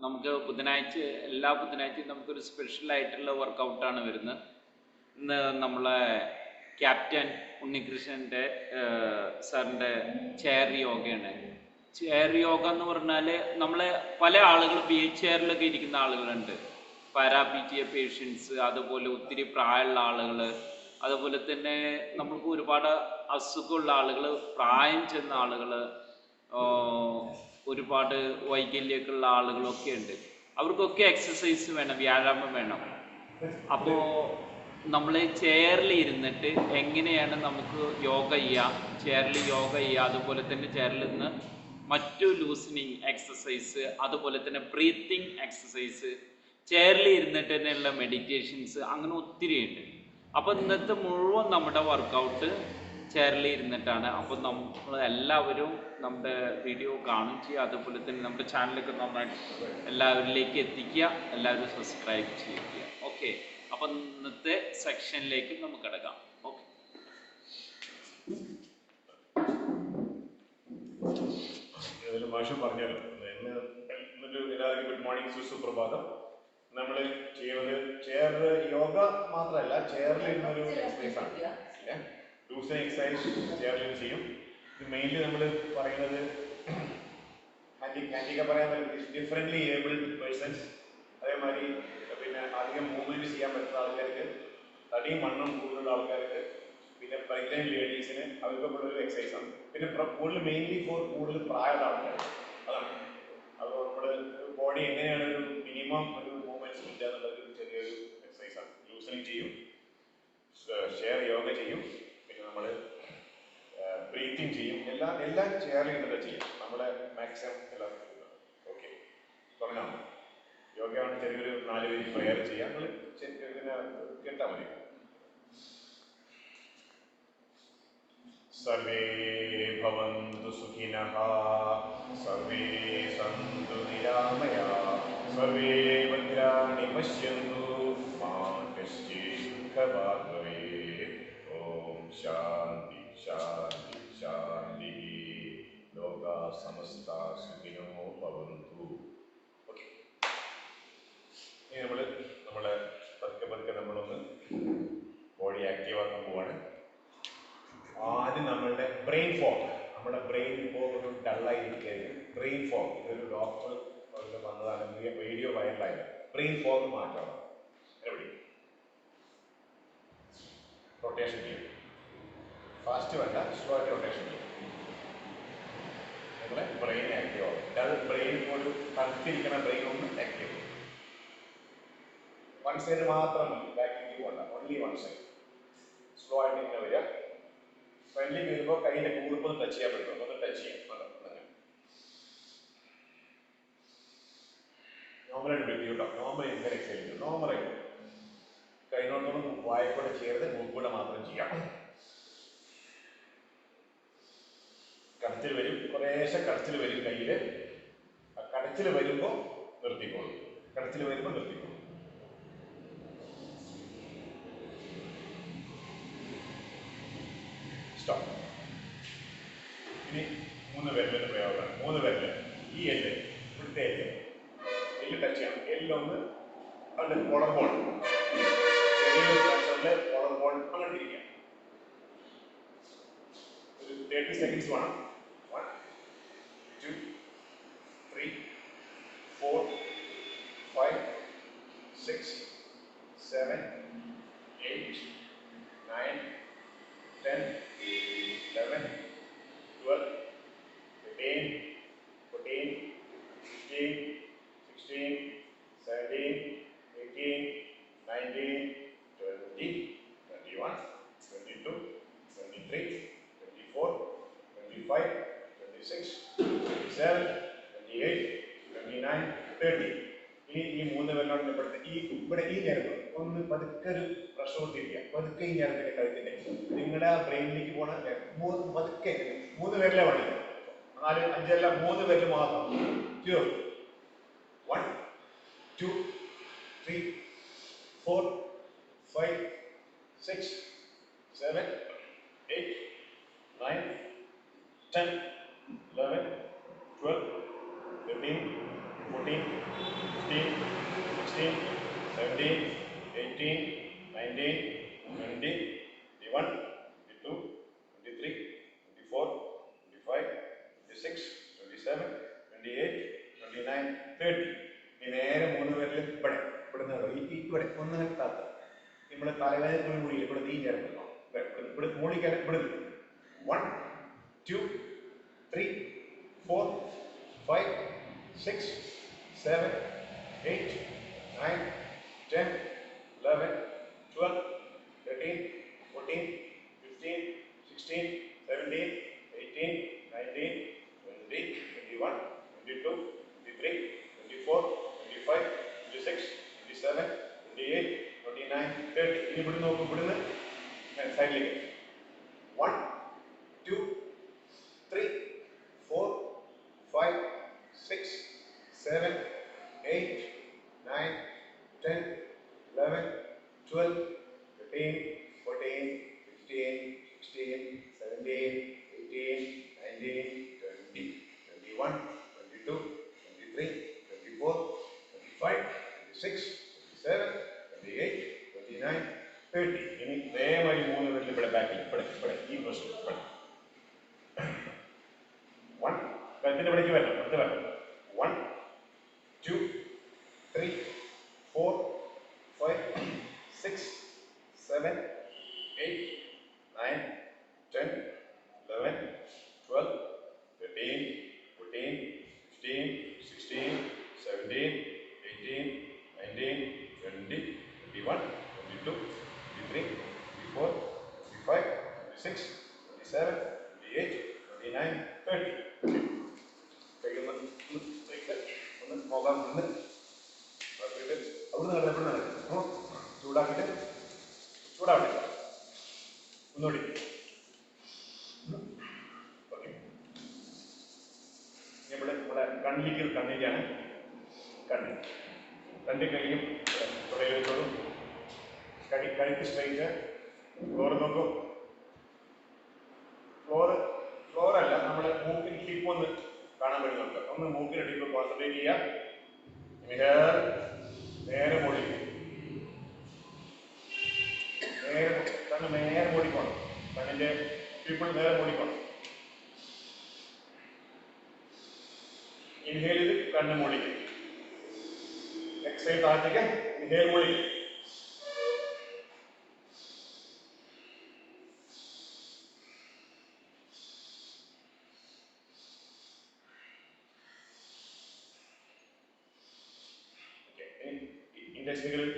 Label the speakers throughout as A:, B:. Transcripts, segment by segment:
A: നമുക്ക് ബുധനാഴ്ച എല്ലാ ബുധനാഴ്ചയും നമുക്കൊരു സ്പെഷ്യൽ ആയിട്ടുള്ള വർക്കൗട്ടാണ് വരുന്നത്. ഇന്ന് നമ്മളെ ക്യാപ്റ്റൻ ഉണ്ണികൃഷ്ണൻ്റെ സാറിൻ്റെ ചെയർ യോഗയാണ്. ചെയർ യോഗ എന്ന് പറഞ്ഞാൽ നമ്മളെ പല ആളുകൾ വീൽ ചെയറിലൊക്കെ ഇരിക്കുന്ന ആളുകളുണ്ട്. പാരാപീറ്റിയ പേഷ്യൻസ്, അതുപോലെ ഒത്തിരി പ്രായമുള്ള ആളുകൾ, അതുപോലെ തന്നെ നമുക്ക് ഒരുപാട് അസുഖമുള്ള ആളുകൾ, പ്രായം ചെന്ന ആളുകൾ, ഒരുപാട് വൈകല്യമൊക്കെ ഉള്ള ആളുകളൊക്കെ ഉണ്ട്. അവർക്കൊക്കെ എക്സസൈസ് വേണം, വ്യായാമം വേണം. അപ്പോൾ നമ്മൾ ചെയറിൽ ഇരുന്നിട്ട് എങ്ങനെയാണ് നമുക്ക് യോഗ ചെയ്യുക, ചെയറിൽ യോഗ ചെയ്യുക, അതുപോലെ തന്നെ ചെയറിൽ നിന്ന് മറ്റു ലൂസനിങ് എക്സസൈസ്, അതുപോലെ തന്നെ ബ്രീത്തിങ് എക്സസൈസ്, ചെയറിൽ ഇരുന്നിട്ട് തന്നെയുള്ള മെഡിറ്റേഷൻസ്, അങ്ങനെ ഒത്തിരി ഉണ്ട്. അപ്പോൾ ഇന്നത്തെ മുഴുവൻ നമ്മുടെ വർക്കൗട്ട് ചെയറിൽ ഇരുന്നിട്ടാണ്. അപ്പോൾ നമ്മൾ എല്ലാവരും നമ്മുടെ വീഡിയോ കാണും ചെയ്യുക, അതുപോലെ തന്നെ നമ്മുടെ ചാനലൊക്കെ നന്നായിട്ട് എല്ലാവരിലേക്ക് എത്തിക്കുക, എല്ലാവരും സബ്സ്ക്രൈബ് ചെയ്യുക. ഓക്കെ, അപ്പം ഇന്നത്തെ സെക്ഷനിലേക്ക് നമുക്ക് കിടക്കാം. ഓക്കെ,
B: മാഷം പറഞ്ഞല്ലോ, ഇന്നൊരു എല്ലാവർക്കും ഗുഡ് മോർണിംഗ്, സുപ്രഭാതം. നമ്മൾ ചെയ്യുന്നത് ചെയർ യോഗ മാത്രമല്ല, ചെയറിൽ ഇരുന്നൊരു എക്സസൈസ് ആണ്. ലൂസനിങ് എക്സസൈസ് ചെയറിൽ ചെയ്യും. ഇത് മെയിൻലി നമ്മൾ പറയുന്നത് ഹാൻഡിക്കാപ്പ് പറയാൻ പറ്റും, ഡിഫറെൻ്റ്ലി ഏബിൾഡ് പേഴ്സൺസ്, അതേമാതിരി പിന്നെ അധികം മൂവ്മെൻറ്റ് ചെയ്യാൻ പറ്റുന്ന ആൾക്കാർക്ക്, തടിയും മണ്ണും കൂടുതലുള്ള ആൾക്കാർക്ക്, പിന്നെ പ്രഗ്നന്റ് ലേഡീസിന് അവർക്കൊക്കെ ഒരു എക്സസൈസ് ആണ്. പിന്നെ കൂടുതൽ മെയിൻലി ഫോർ കൂടുതൽ പ്രായമുള്ള ആൾക്കാർ, അതാണ്. അപ്പോൾ നമ്മൾ ബോഡി എങ്ങനെയാണ് ഒരു മിനിമം ഒരു മൂവ്മെന്റ്സ് കിട്ടുക എന്നുള്ളത് ചെറിയൊരു എക്സസൈസ് ആണ്. ലൂസനിങ് ചെയ്യും, ഷെയർ യോഗ ചെയ്യും, പിന്നെ നമ്മൾ ബ്രീത്തിങ് ചെയ്യും. എല്ലാം ചെയറിൽ ഇരുന്നിട്ട് ചെയ്യും. നമ്മളെ മാക്സിമം എല്ലാം. ഓക്കെ, തുടങ്ങാം. യോഗയാണ് ചെറിയൊരു 4 പേര് പ്രയർ ചെയ്യാം. നമ്മൾ പിന്നെ കേട്ടാൽ മതി. സർവേ ഭവന്തു സുഖിനഃ, സർവേ സന്തു നിരാമയാഃ, സർവേ ഭദ്രാണി പശ്യന്തു, മാ കശ്ചിത് ദുഃഖഭാഗ് ഭവേത്. ഓം ശാന്തി ശാന്തി ശാന്തി. ലോകാ സമസ്താ സുഖിനോ ഭവന്തു. ഓക്കെ, ഇനി നമ്മളെ പതുക്കെ നമ്മളൊന്ന് ബോഡി ആക്റ്റീവ് ആക്കാൻ പോവാണ്. ആദ്യം നമ്മളുടെ ബ്രെയിൻ ഫോഗ്, നമ്മുടെ ബ്രെയിൻ ഇപ്പോൾ ഒരു ഡള്ളായിരിക്കുകയാണ്. ബ്രെയിൻ ഫോഗ് ഇതൊരു ഡോക്ടർ വന്നതാണ്, വീഡിയോ വൈറലായത്. ബ്രെയിൻ ഫോഗ് മാറ്റണം. എവിടെ റൊട്ടേഷൻ ചെയ്യും, ഫാസ്റ്റ് വേണ്ട, സ്ലോ ആയിട്ട് റൊട്ടേഷൻ ചെയ്യും. നമ്മുടെ ബ്രെയിൻ ആക്റ്റീവ് ആവും. ഡൾ ബ്രെയിൻ ഒരു തണുത്തിരിക്കുന്ന ബ്രെയിൻ ഒന്ന് ആക്റ്റീവ് ആവും. വൺ സൈഡ് മാത്രം ബാക്കിലേക്ക് പോകണ്ട, ഓൺലി വൺ സൈഡ്. സ്ലോ ആയിട്ട് ഇങ്ങനെ വരിക. ഫ്രണ്ടിലേക്ക് വരുമ്പോൾ കൈയിൻ്റെ കൂർപ്പൊന്ന് ടച്ച് ചെയ്യാൻ പറ്റും, ഒന്ന് ടച്ച് ചെയ്യാം. നോർമലായിട്ട് ബ്രീത്ത് ചെയ്യും കേട്ടോ. നോർമൽ ഇങ്ങനെ എക്സൈൽ ചെയ്യും. നോർമലായിട്ട് കൈനോട്ടൊന്നും വായ്പൂടെ ചേർത്ത് മൂക്കൂടെ മാത്രം ചെയ്യാം. കടച്ചിൽ വരും, കുറേശ്ശെ കടച്ചിൽ വരും കയ്യിൽ. കടച്ചിൽ വരുമ്പോൾ നിർത്തിക്കോളും, കടച്ചിൽ വരുമ്പോൾ നിർത്തിക്കോളും. സ്റ്റോപ്പ്. ഇനി 3 വിരലിന്റെ പ്രയോഗമാണ്. 3 വിരല്, ഈ എല്ല്, ഇവിടുത്തെ എല്ല് ടച്ച് ചെയ്യണം. എല്ലൊന്ന് അതിൻ്റെ കോളർ ബോൺ, ചെറിയൊരു പ്രഷറിൽ കോളർ ബോൺ അങ്ങനെ തിരിക്കാം. ഒരു 30 സെക്കൻഡ്സ് വേണം. 1 2 3 4 5 6 7 8 9 10 11 12 13 14 15 16 17 18 19 20 21 22 23 24 25 26 27 28 29 30. ഇനി ഈ 3 വിരലോട് ബന്ധപ്പെടുത്തി ഇവിടെ ഈ ഞരമ്പ് ഒന്ന് പതുക്കെ ഒരു പ്രഷർ കൊടുത്തിരിക്കുക. പതുക്കെ ഈ ഞരമ്പിന്റെ കഴുത്തിന്റെ നിങ്ങളുടെ ബ്രെയിനിലേക്ക് പോണ പതുക്കെ 3 വിരലേ വേണ്ടി. 4 5 അല്ല, 3 വിരൽ മാത്രം. 0 1 2 3 4 5 6 7 8 9 10 11 12 19, 20, 21, 22, 23, 24, 25, 26, 27, 28, 29, 30. ഇനി നേരെ 3 പേരിൽ ഇവിടെ ഇവിടെ ഒന്ന് താത്ത നമ്മുടെ തലവേദന കൂടി ഇവിടെ നീ ചേർന്നോ ഇവിടെ മൂളിക്കാൻ ഇവിടെ 1, 2, 3, 4, 5, 6, 7, 8, 9, 10, 11, 12, 13, 14, 15, 16, 17, 18, 19, 20, 21, 22, 23, 24, 25, 26, 27, 28, 29, 30. ഇനി ഇവിടെ നോക്കും ഇവിടുന്ന് സൈഡിലേക്ക് 1, 2, 3, 4, 5, 6, 7, 8, 9, 10, 11, 12, 13, 14, 15, 16, 17, 18, 19, 20, 21, 22, 23, 24, 25, 26, 27, 28, 29, 30. ഇനി ദയവായി 3 പേരിൽ ഇവിടെ ബാക്കിൽ ഇവിടെ ഈ പ്രശ്നം ഇവിടെ 1 കഴുത്തിന്റെ ഇവിടേക്ക് വരണം അടുത്ത് വരണം 1, 2, 3, 4, 5, 6, 7, 8, 9, 10, 11, 12, 13, 14, 15, 16, 17, 18, 19, 20, 21, 22, 23, 24, 25, 26, 27, 28, 29, 30. ഒന്ന് പോകാൻ നിന്ന് അവിടെ നടക്കും ചൂടാക്കിട്ട് ചൂടാവട്ടെ ഒന്നുകൂടി ഓക്കെ. നമ്മുടെ കണ്ണിലേക്കാണ് രണ്ട് കൈയും തുടയിൽ വെച്ചോളും കഴുത്ത് സ്ട്രൈറ്റ് ഫ്ലോർ നോക്കും ഫ്ലോറല്ല നമ്മുടെ മൂക്കിന് ടിപ്പ് ഒന്ന് കാണാൻ വേണ്ടി നോക്കുക ഒന്ന് മൂക്കിന് ടിപ്പ് കോൺസെൻട്രേറ്റ് ചെയ്യുക നേരെ മൂടി കണ്ണ് നേരെ മൂടിക്കോണം കണ്ണിന്റെ പീപ്പിൾ നേരെ മൂടിക്കോണം ഇൻഹേൽ ചെയ്ത് കണ്ണ് മൂടിക്കും എക്സൈൽ താഴ്ത്തിക്ക് ഇൻഹേൽ മൂടിക്കും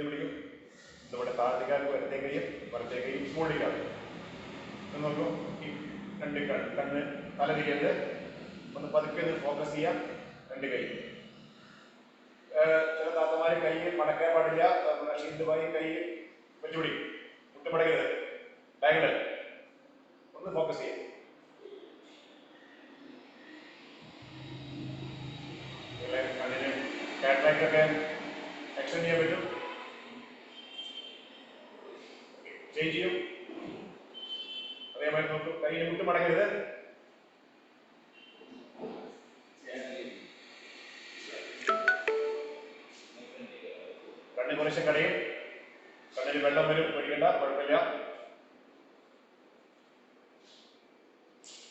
B: പിടിക്കും നമ്മുടെ താഴ്ത്തിക്കാർക്ക് വലത്തേ കൈയും വലത്തേ കൈയും മൂടിക്കാറ് നോക്കൂ ഈ രണ്ട് കണ്ണ് തല തിരിയരുത് ഒന്ന് പതുക്കെ ഫോക്കസ് ചെയ്യാം രണ്ട് കൈ ചില താത്തമാര് കൈ മടക്കാൻ പാടില്ല ഷീന്തുമായി കൈ വെച്ചുപിടി മുട്ടുമടക്കരുത് ഡയഗണൽ ഒന്ന് ഫോക്കസ് ചെയ്യാം കണ്ണിന് കാറ്ററാക്ട് ഒക്കെ എക്സ്റ്റെൻഡ് ചെയ്യാൻ പറ്റും ചേഞ്ച് ചെയ്യും അതേമാതിരി നോക്കും കയ്യിൽ മുട്ട് മടങ്ങരുത് കണ്ണ് കുറച്ച് കടയും കണ്ണിൽ വെള്ളം വരും പേടിക്കണ്ട കുഴപ്പമില്ല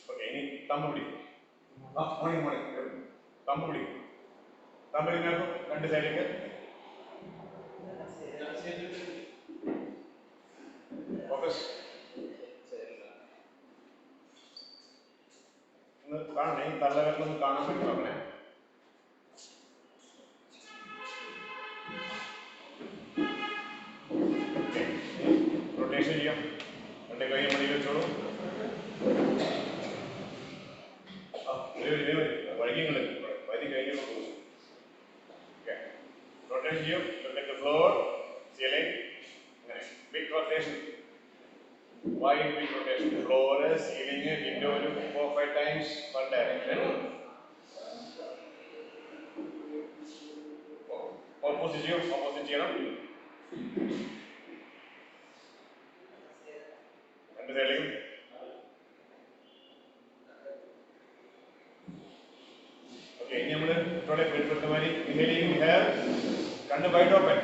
B: ഓക്കെ ഇനി തമ്പ് പിടിക്കും തമ്പ് പിടിക്കും തമ്പ് ഇതിനകത്തും രണ്ട് സൈഡിലേക്ക് ഫോക്കസ് ഒന്ന് കാണണേ തള്ളവരലൊന്ന് കാണാൻ പറ്റും അങ്ങനെ റൊട്ടേഷൻ ചെയ്യാം രണ്ട് കൈ മടിയിൽ വെച്ചോളൂ വൈകിങ്ങള് വൈകി കഴിഞ്ഞു റൊട്ടേഷൻ ചെയ്യും ഫ്ലോർ സീലിംഗ് അങ്ങനെ big rotation wide big rotation floor ceiling window 4-5 times per direction opposite ചെയ്യണം രണ്ട് സൈഡിലും ഓക്കെ ഇനി നമ്മൾ ഇവിടെ പരിപ്പെടുത്ത മാതിരി ഇൻഹേലിംഗ് ഹെയർ കണ്ണ് വൈഡ് ഓപ്പൺ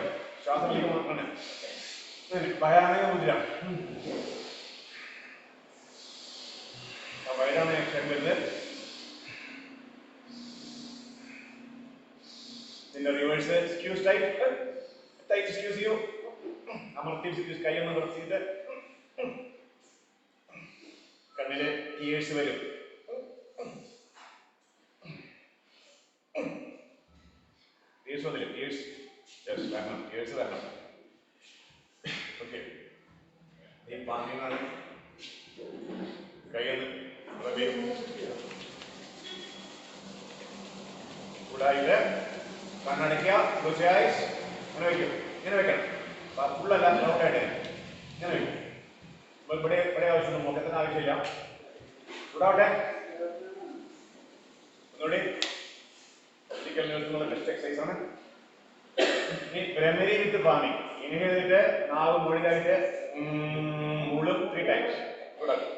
B: ശ്വാസം വലിക്കുമ്പോൾ കണ്ണ് വയറാണ മുദ്ര. വയറാണ് അക്ഷരം വരുന്നത്. പിന്നെ റിവേഴ്സ് സ്ക്യൂസ് ടൈറ്റ് സ്ക്യൂസ് ചെയ്യൂ. അമർത്തി സ്ക്യൂസ് കൈ ഒന്ന് നിർത്തിയിട്ട് കണ്ണില് ടീയേഴ്സ് വരും. ടീയേഴ്സ് വന്നില്ല, ടീയേഴ്സ് വരണം, ടീയേഴ്സ് വരണം. ഓക്കെ, ഈ പാങ്ങിനാണ് കൈയൊന്ന് കൂടാതെ കണ്ണടയ്ക്കുക. Close ice. ഇങ്ങനെ വയ്ക്കും, ഇങ്ങനെ വെക്കണം. ഫുള്ളല്ല, ഔട്ടായിട്ട് ഇങ്ങനെ വയ്ക്കും. ഇവിടെ ആവശ്യമൊന്നും മുഖത്തിന് ആവശ്യമില്ല. ചൂടാവട്ടെ. ഒന്നുകൂടി ഫിസിക്കൽ നേഴ്സിനുള്ള ബെസ്റ്റ് എക്സസൈസ് ആണ്. ഇനി ബ്രഹ്മരി വിത്ത് പാമിങ്. ഇനി ചെയ്തിട്ട് നാവ് മുകളിലായിട്ട് മുള്ളും 3 ടൈംസ് ചൂടാക്കും.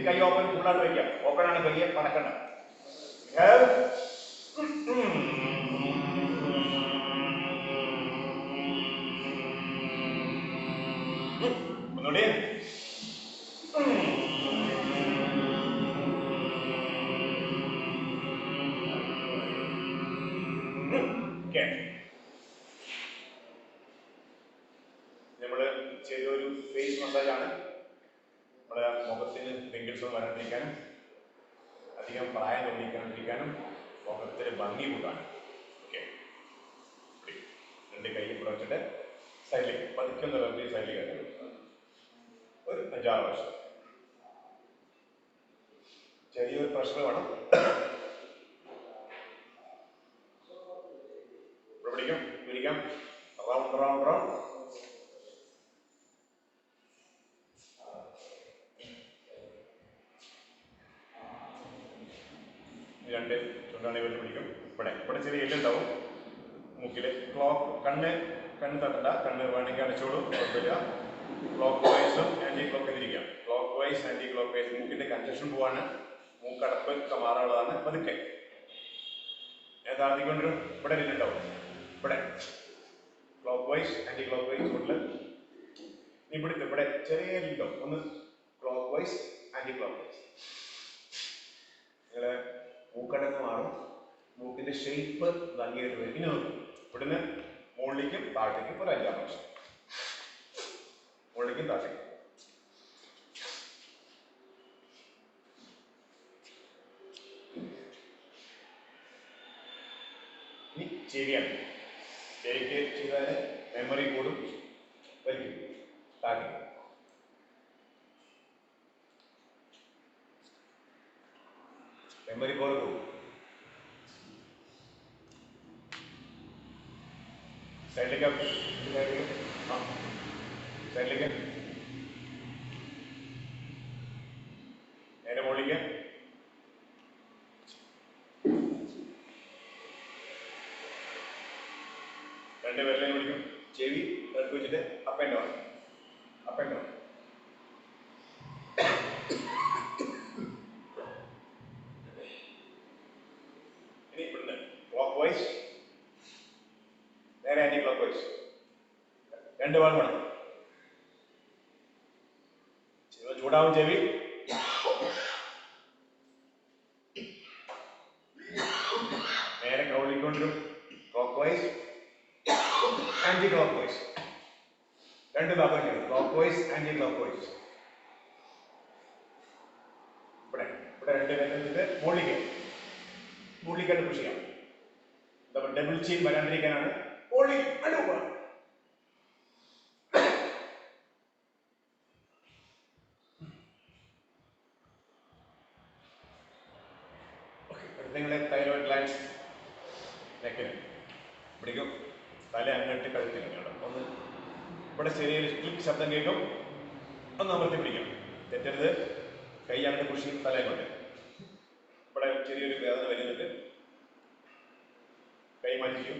B: കൈ ഓപ്പൺ, ഫുള്ളായിട്ട് വയ്ക്കാം. ഓപ്പൺ ആണ് കൈയെ പടക്കണ്ട. ഒന്നുകൂടി. നമ്മള് ചെയ്തൊരു ഫേസ് മസാജ് ആണ്. നമ്മുടെ മുഖത്തിന് പിമ്പിൾസ് വരാണ്ടിരിക്കാനും അധികം പ്രായം തോന്നിക്കാണ്ടിരിക്കാനും മുഖത്തിന് ഭംഗി കൂട്ടാനും. ഓക്കെ, 2 കൈ ഇവിടെ വെച്ചിട്ട് സൈഡിലേക്ക് പതുക്കുന്ന സൈഡിലേക്ക് ഒരു 5-6 പ്രാവശ്യം. ചെറിയൊരു പ്രഷർ വേണം. ഇവിടെ പിടിക്കാം, പിടിക്കാം. Round round round. രണ്ട് ചുണ്ടാണി വെച്ച് പിടിക്കും. ഇവിടെ ചെറിയ എല്ലുണ്ടാവും മൂക്കില്. കണ്ണ് തട്ടണ്ട. കണ്ണ് വേണമെങ്കിൽ അടച്ചോളൂ, കുഴപ്പമില്ല. ക്ലോക്ക് വൈസും ആന്റി ക്ലോക്ക് തിരിക്കാം. Clock vice, anticlockwise. മൂക്കിന്റെ കൺജഷൻ പോവാണ്, മൂക്കടപ്പ് മാറാനുള്ളതാണ്. പതുക്കെ ഞാൻ താഴ്ത്തിക്കൊണ്ടിരും. ഇവിടെ എല്ലുണ്ടാവും. ഇവിടെ clock vice, anticlockwise. കൂടുതൽ ഇവിടെ ചെറിയ എല്ലുണ്ടാവും. ഒന്ന് clock vice, anticlockwise. നിങ്ങളെ മൂക്കടന്ന് മാറും, മൂക്കിന്റെ ഷേപ്പ് ഭംഗിയായിട്ട് വരും. ഇനി നോക്കും, ഇവിടുന്ന് മുകളിലേക്കും താഴത്തേക്കും ഒരു 5-6 പ്രാവശ്യം. മുകളിലേക്കും താഴത്തേക്കും. ഇനി ചെവിയാണ്. ചെവിക്ക് ചെയ്താൽ മെമ്മറി കൂടും, വലിക്കും. താഴത്തേക്ക് മെമ്മറി പവർ പോകും. സൈഡിലേക്ക് സൈഡിലേക്ക് നേരെ മുകളിലേക്ക്. രണ്ട് വിരലിനെ പിടിക്കും. ചെവി എടുത്ത് വെച്ചിട്ട് up and down, up and down. ഇനി ഇവിടുന്ന് ക്ലോക്ക് വൈസ്, നേരെ ആന്റി ക്ലോക്ക് വൈസ്. 2 ഭാഗം വേണം. ചൂടാവും ചെവി. നേരെ കൗളിക്കൊണ്ടിരും. Clock vice, anticlockwise. 2 ഭാഗം ചെയ്യും. Clock vice, anticlockwise. ഇവിടെ 2 വെച്ചിട്ട് മുകളിലേക്കായിട്ട് പുഷ് ചെയ്യാം. ഡബിൾ ചെയിൻ വരാണ്ടിരിക്കാനാണ്. നിങ്ങളെ തൈറോയിഡ് ഗ്ലാൻഡ്സ് നെക്കിന് പിടിക്കും. തല അങ്ങോട്ട് കഴുത്തിലാണ്. ഒന്ന് ഇവിടെ ചെറിയൊരു ക്ലിക്ക് ശബ്ദം കേൾക്കും. ഒന്ന് അമർത്തി പിടിക്കാം. തെറ്റരുത്. കൈ അങ്ങോട്ട് പുഷ് ചെയ്യും, തല അങ്ങോട്ട്. ഇവിടെ ചെറിയൊരു വേദന വരുന്നുണ്ട്. കൈ മാറ്റിക്കും.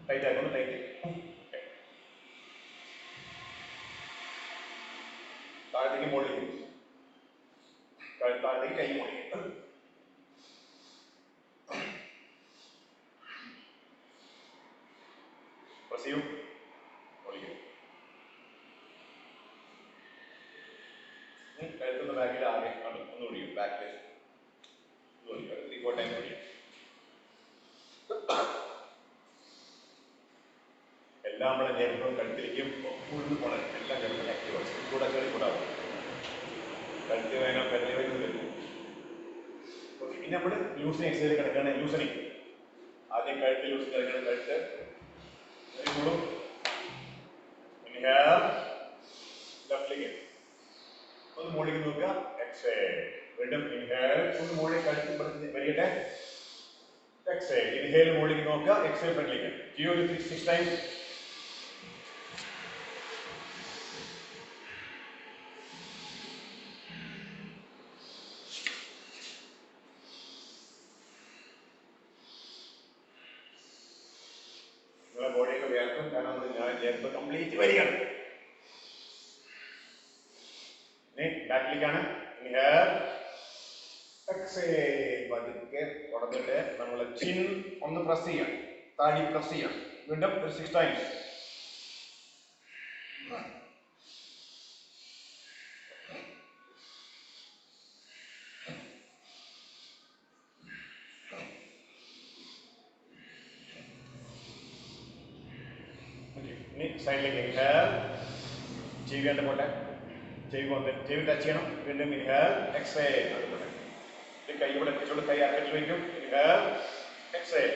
B: ടൈറ്റ് ആക്കുന്നു. ടൈറ്റ്. താഴത്തേക്ക് മുകളിലേക്ക്. പ്രസ് ചെയ്യും, ഒളിക്കും. കഴുത്തുന്ന ബാക്കിൽ ആകെ ഒന്ന് ഒളിക്കും, ബാക്കിൽ ഒളിക്കും, 3-4 ടൈം ഒളിക്കും. എല്ലാം നമ്മുടെ ഞെരുപ്പും കഴുത്തിലേക്കും ഫുള്ള് പോണ എല്ലാം ഞെരുപ്പം ആക്റ്റീവ് ആവും. കൂടെ കളി കൂടാവും, കഴുത്ത് വേദന പെരലി വേദന വരും. പിന്നെ നമ്മൾ ലൂസണിങ് എക്സസൈസ് കിടക്കുകയാണ്. ലൂസണിങ് ആദ്യം കഴുത്ത് ലൂസ് കിടക്കണം. കഴുത്ത് കൂടും. ലെഫ്റ്റിലേക്ക് ഒന്ന് മുകളിലേക്ക് നോക്കുക. എക്സൈൽ. വീണ്ടും ഇൻഹേൽ. ഒന്ന് മുകളിലേക്ക് കഴുത്ത് വരികട്ടെ. എക്സൈൽ. ഇൻഹേൽ മുകളിലേക്ക് നോക്കുക. എക്സൈൽ ഫ്രണ്ടിലേക്ക്. ചെയ്യൂ 6 ടൈംസ്. ബോഡിയൊക്കെ വേർക്കും, കാരണം ഞാൻ ചേർത്ത് കംപ്ലീറ്റ് വരികയാണ്. ഇനി ബാക്കിലേക്കാണ്. പതുക്കെ ഉടന്നിട്ട് നമ്മൾ ചിൻ ഒന്ന് പ്രസ് ചെയ്യാം, താടി പ്രസ് ചെയ്യാം. വീണ്ടും ഒരു 6 ടൈംസ്. ഇനി സൈഡിലേക്ക് ഇൻഹേൽ. ചെവി കണ്ട് പോട്ടെ, ചെവി ടച്ച് ചെയ്യണം. വീണ്ടും ഇൻഹേൽ. എക്സൈൽ. അതുപോലെ കൈ ഇവിടെ എത്തിച്ചുകൊണ്ട് കൈ അകറ്റിൽ വയ്ക്കും. ഇൻഹേൽ. എക്സൈൽ.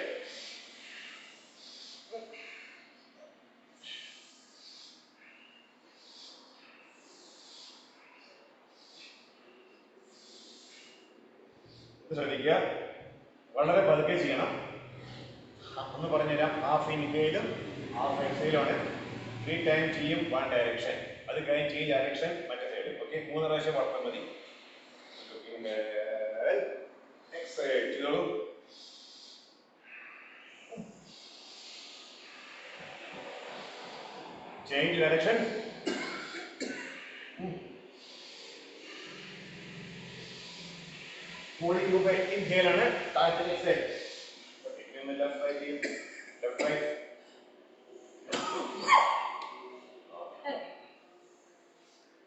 B: ശ്രദ്ധിക്കുക, വളരെ പതുക്കെ ചെയ്യണം. ഒന്ന് പറഞ്ഞുതരാം. ഹാഫ് ഇൻഹേലും ഹാഫ് എക്സൈലുമാണ്. 3 ടൈം ചെയ്യും, 1 ഡയറക്ഷൻ. അത് കഴിഞ്ഞ് ചെയ്യും ഡയറക്ഷൻ മറ്റേ സൈഡ്. ഓക്കെ, 3 പ്രാവശ്യം വളർത്താൻ മതി. എക്സൈൽ ചെയ്തോളൂ. Change direction. മുകളിലേക്ക് പോകുക ഇൻഹേൽ ആണ്, താഴത്തെ എക്സൈൽ. ലെഫ്റ്റ് റൈറ്റ് ചെയ്യും, ലെഫ്റ്റ് റൈറ്റ്.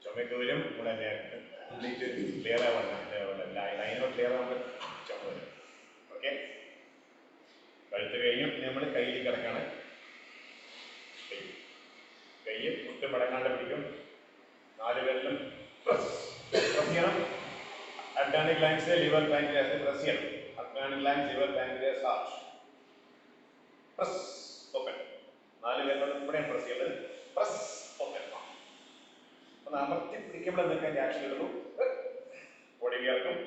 B: ചുമക്ക് വരും. ഇവിടെ കംപ്ലീറ്റ് ക്ലിയർ ആവണം, ലൈനോട് ക്ലിയർ ആവുമ്പോൾ ചുമ വരും. ഓക്കെ, കഴുത്ത് കഴിഞ്ഞു. നമ്മൾ കയ്യിലേക്ക് കിടക്കാണ്. കൈ മുട്ട് മടങ്ങാണ്ട് പിടിക്കും. 4 വിരലും പ്രസ് ചെയ്യണം. അഡ്വാനിക് ലൈൻസ്, ലിവർ പാൻക്രിയാസ് പ്രസ് ചെയ്യണം. അഡ്വാനിക് ലൈൻസ്, liver pancreas, heart. Press open. 4 വിരലും ഇവിടെയാണ് പ്രസ് ചെയ്യുന്നത്. Press open. ഒന്ന് അമർത്തി പിടിക്കുമ്പോൾ നിൽക്കാൻ ആക്ഷൻ ഇടുന്നു. ബോഡി വിയർക്കും.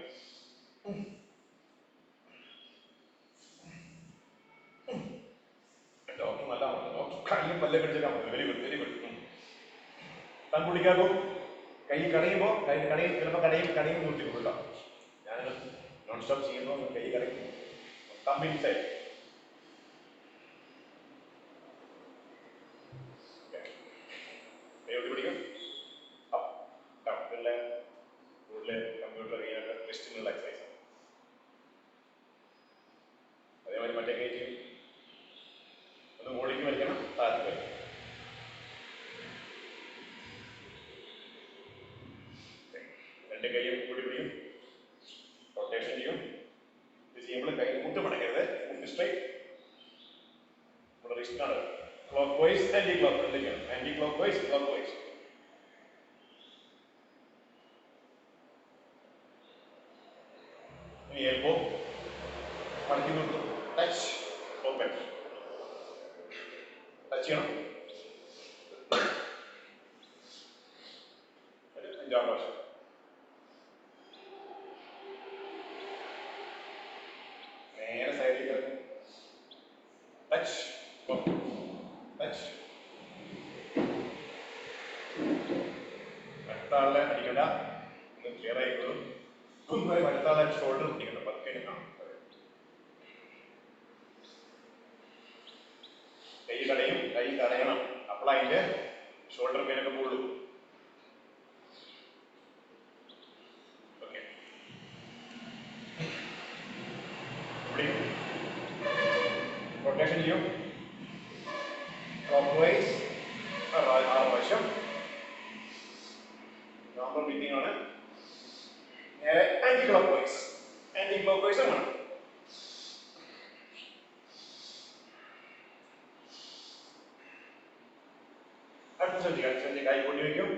B: ഡോക്ടർ നല്ല ഡോക്ടർ കയ്യും പല്ലെ പിടിച്ചേക്കാൻ പറ്റും. Very good, very good. താൻ കുടിക്കാക്കും. കൈ കടയുമ്പോൾ കടയും, ചിലപ്പോൾ കടയും നിർത്തിക്കൊള്ളാം. ഞാൻ നോൺ സ്റ്റോപ്പ് ചെയ്യുമ്പോൾ കൈ കടയും. കമ്പിൻ സൈഡ്. കൈ ഒട്ടി പിടിക്കും. കമ്പ്യൂട്ടർ ചെയ്യാനുള്ള ടെസ്റ്റിനുള്ള എക്സസൈസ്. അതേമാതിരി മറ്റേ കൈ ചെയ്യും. ഒന്ന് മുകളിലേക്ക് വലിക്കണം, താഴത്ത് വലിക്കണം. രണ്ട് കൈയും കൂടി പിടിക്കും. റൊട്ടേഷൻ ചെയ്യും. ഇത് ചെയ്യുമ്പോൾ കൈ മുട്ട് മടക്കരുത്. മുട്ട് സ്ട്രൈറ്റ്. നമ്മുടെ റിസ്റ്റാണ്. Clock vice, anti clock vice, anticlockwise, clockwise. ഇനി എൽബോ മടക്കി നിർത്തും. Touch open. ടച്ച് ചെയ്യണം. 5 പ്രാവശ്യം. നേരെ സൈഡിലേക്ക് ഇറക്കും. Touch open. ടച്ച്. അടുത്താളെ അടിക്കണ്ട. ഒന്ന് ക്ലിയർ ആയിക്കോളും. അടുത്താളെ ഷോൾഡർ പിടിക്കണം. പതുക്കെ കാണും. കൈ തടയണം. അപ്പോൾ അതിന്റെ ഷോൾഡർ പെയിനൊക്കെ പോളൂ. ഓക്കെ, റൊട്ടേഷൻ ചെയ്യും. clockwise 6 പ്രാവശ്യം. നോർമൽ ബ്രീത്തിങ് ആണ്. നേരെ ആന്റി ക്ലോക്ക്വൈസ് ആണ്. അടുത്ത കൈ കൊണ്ടി വയ്ക്കും.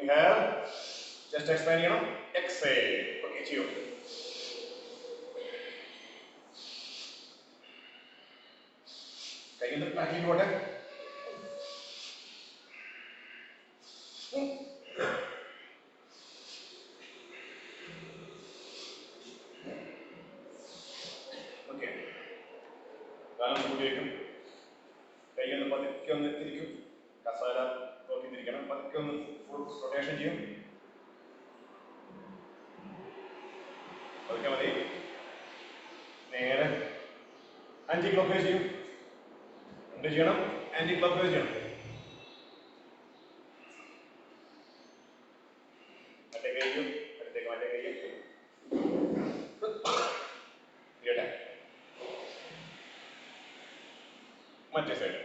B: ഇൻഹേൽ, ചെസ്റ്റ് എക്സ്പാൻഡ് ചെയ്യണം. എക്സേൽ. ഓക്കേ, ചെയ്യൂ. കൈ ഒന്ന് ബാക്കിൽ പോട്ടെ. ഓക്കേ, കാലം കൂടി വയ്ക്കും. കൈ ഒന്ന് പതുക്കെ ഒന്ന് തിരിക്കും. കസാല നോക്കി തിരിക്കണം. പതുക്കെ ഒന്ന് ഫുൾ റൊട്ടേഷൻ ചെയ്യും. പതുക്കെ മതി. നേരെ ആന്റി ക്ലോക്ക്വൈസ് ചെയ്യും. എന്ത് ചെയ്യണം? ആന്റി ക്ലോക്ക്വൈസ് ചെയ്യണം. മറ്റേ കൈക്കും അടുത്തേക്ക് മറ്റേ കൈയും മറ്റേ സൈഡ്.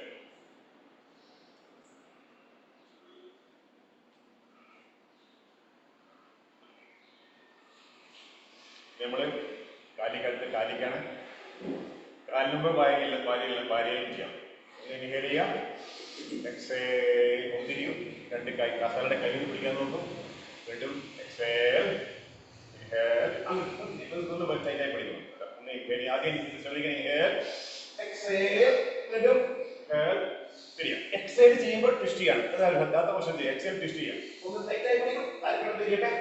B: നമ്മള് കാലിക്കാണ്. കാലിനുമ്പ് ഭാര്യയിലും ചെയ്യാം. ഇൻഹേൽ ചെയ്യാം. എക്സേൽ. ഒന്നിരിക്കും. രണ്ട് കൈ കസാലയുടെ കൈ പിടിക്കാൻ നോക്കും. വീണ്ടും എക്സേൽ. ഇൻഹേൽ. ഒന്ന് ടൈറ്റായി പിടിക്കും. ആദ്യം ശ്രദ്ധിക്കണം. ഇൻഹേൽ, എക്സേൽ, വീണ്ടും ഇൻഹേൽ, തിരിയാം. എക്സേൽ ചെയ്യുമ്പോൾ ട്വിസ്റ്റ് ചെയ്യണം. അതാണ് അല്ലാത്ത പ്രശ്നം ചെയ്യാം. എക്സേൽ ട്വിസ്റ്റ് ചെയ്യാം. ഒന്ന് ടൈറ്റായി പിടിക്കും. താല്പര്യം തിരിയട്ടെ.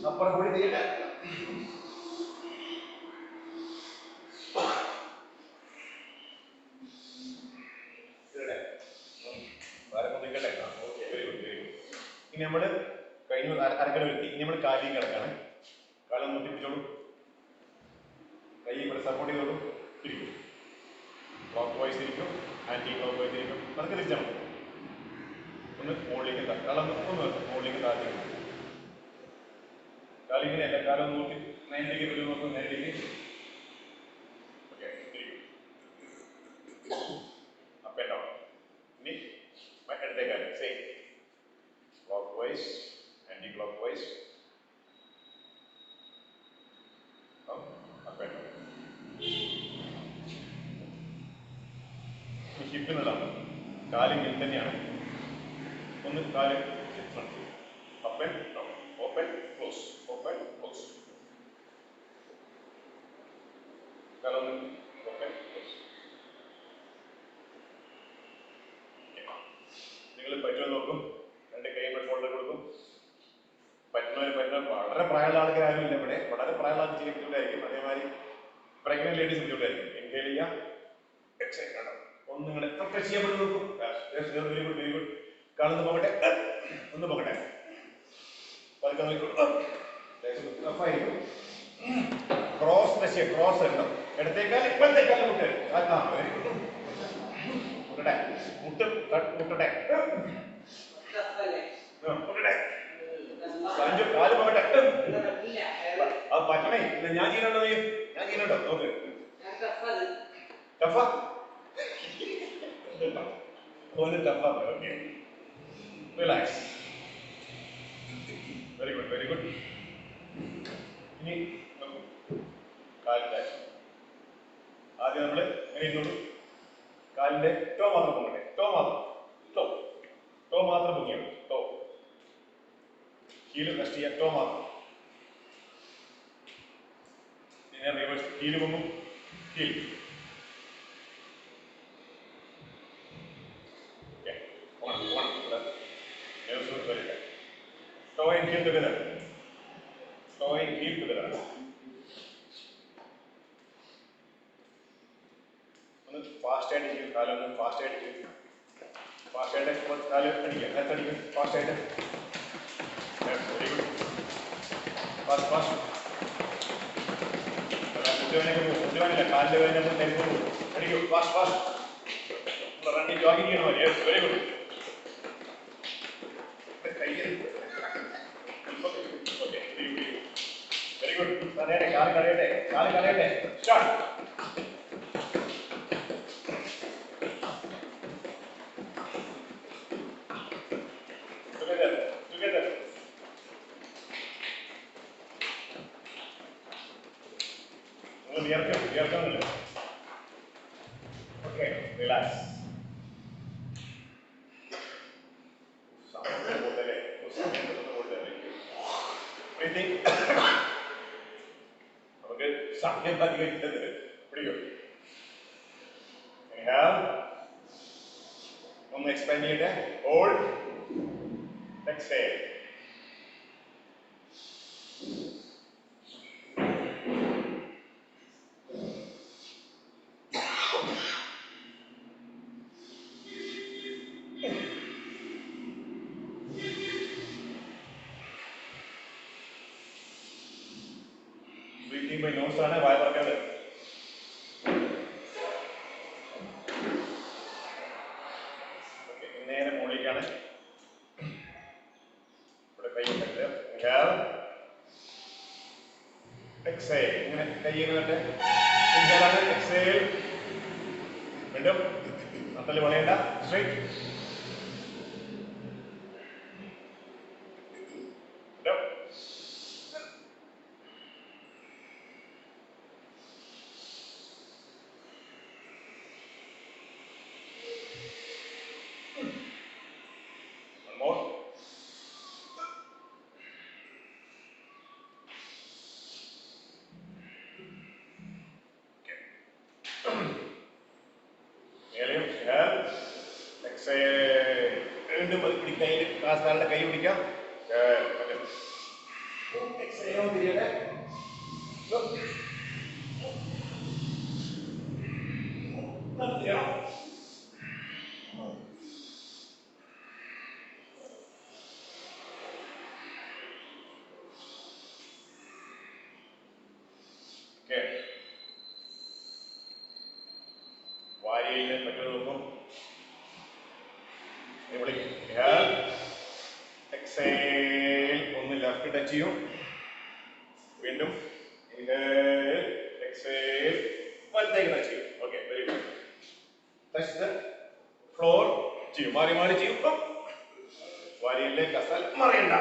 B: അപ്പുറം കൂടി തിരിയട്ടെ. ഇനി നമ്മള് കഴിഞ്ഞ അരക്കട വരുത്തി. ഇനി നമ്മൾ കാലിൽ കിടക്കാണ്. കാലം നോക്കിപ്പിച്ചോളൂ. കൈ ഇവിടെ സപ്പോർട്ട് ചെയ്തോളൂ. തിരിക്കും. ക്ലോക്ക് വൈസ് തിരിക്കും. ആന്റി ക്ലോക്ക് വൈസ് തിരിക്കും. അതൊക്കെ തിരിച്ചാൽ മതി. ഒന്ന് മുകളിലേക്ക് കാലം ഒന്ന് മുകളിലേക്ക് താഴ്ത്തി. കാലിങ്ങനെയല്ല. കാലം നോക്കി നേരിലേക്ക് വരും. നോക്കും നേരിലേക്ക്. ഓക്കെ, തിരിക്കും. Up and down. ഇനി അടുത്ത കാലം same. Clockwise, anti-clockwise, up and down. ഹിപ്പിനുള്ളതാണ്. കാലിൽ തന്നെയാണ്. ഒന്ന് കാല് up and down, open close, open close. കാലൊന്ന് ഓപ്പൺ ക്ലോസ്. നിങ്ങൾ പറ്റുമെന്ന് നോക്കും. രണ്ട് കൈ ഷോൾഡർ കൊടുക്കും. പറ്റുന്ന വളരെ പ്രായമുള്ള ആൾക്കാർ ആരും ഇല്ല ഇവിടെ. വളരെ പ്രായമുള്ള ആൾക്ക് ചെയ്യാൻ ബുദ്ധിമുട്ടായിരിക്കും. അതേമാതിരി പ്രഗ്നന്റ് ലേഡീസ് ബുദ്ധിമുട്ടായിരിക്കും. ഇൻഹേൽ ചെയ്യാം. എക്സേൽ കണ്ടോ. ഒന്ന് നിങ്ങൾ എത്ര ടച്ച് ചെയ്യാൻ പറ്റും നോക്കും. Very good, very good. കാണുന്നു പോകട്ടെ. ഒന്ന് പോകട്ടെ. പതുക്കെ നോക്കിക്കോളൂ. ടഫായിരിക്കും. ക്രോസ് ടച്ച് ചെയ്യാം. ക്രോസ് ഉണ്ടോ. ഇടത്തേക്കാൽ ഇപ്പോഴത്തേക്കാൽ മുട്ട്. Very good. മുട്ടട്ടെ. മുട്ടട്ടെ. കാല് പോകട്ടെ. അത് പറ്റണേ. ഞാൻ ചെയ്യുന്നുണ്ടോ? ഞാൻ ചെയ്യുന്നുണ്ടോ? നോക്ക്. ടഫാ. ഒന്ന് ടഫാ. Okay, relax. Very good, very good. ഇനി കാലിന്റെ ആദ്യം നമ്മൾ എങ്ങനെ ഇരുന്നോളൂ. കാലിന്റെ ടോ മാത്രം പോകട്ടെ. ടോ മാത്രം പൊങ്ങിയാണ്. ടോ ഹീല് ടെസ്റ്റ് ചെയ്യാം. ടോ മാത്രം. ഞാൻ റിവേഴ്സ്. ഹീല് പൊങ്ങും. Heel. Toe and heel together. Toe and heel together. ഒന്ന് ഫാസ്റ്റ് ആയിട്ട് ചെയ്യും. കാലം ഒന്ന് ഫാസ്റ്റ് ആയിട്ട് ചെയ്യും. ഫാസ്റ്റ് ആയിട്ട് കാലം അടിക്കുക. അടിക്കും. ഫാസ്റ്റ് ആയിട്ട്. Very good. ഫാസ്റ്റ്. മുട്ടുവാനില്ല. കാലിന്റെ വേദന നമ്മൾ ടെമ്പോ അടിക്കും. ഫാസ്റ്റ്. റണ്ണിങ് ജോഗിങ് ചെയ്യണ പോലെ. Very good. Very good. കാല് കളയട്ടെ. സ്റ്റാർട്ട്. വിയർക്കുന്നില്ല. Okay, relax. നമുക്ക് സമയം അധികരിച്ചത് പിടിക്കും. ഒന്ന് എക്സ്പാൻഡ് ചെയ്യട്ടെ. Hold, exhale. Breathing by nose ആണ്, വായ തുറക്കരുത്. ഓക്കെ, നേരെ മുകളിലേക്കാണ്. ഇവിടെ കൈ ഉണ്ടെങ്കിൽ എക്സേൽ. ഇങ്ങനെ കൈ ഇങ്ങനെ ഇൻഹേലാണ്, എക്സേൽ. വീണ്ടും നട്ടല് വളയണ്ട, സ്ട്രൈറ്റ്. വീണ്ടും കയ്യിൽ കാസ്താളുടെ കൈ പിടിക്കാം. തിരിയട്ടെ. വാരിയിൽ പറ്റുന്ന നോക്കും. എക്സേൽ. ഒന്ന് ലെഫ്റ്റ് ടച്ച് ചെയ്യും. വീണ്ടും എക്സേൽ, വലത്തേക്ക് ടച്ച് ചെയ്യും. Okay, very good. Touch the floor ചെയ്യും, മാറി മാറി ചെയ്യും. വാരിയിലെ കസാല മറിയണ്ട.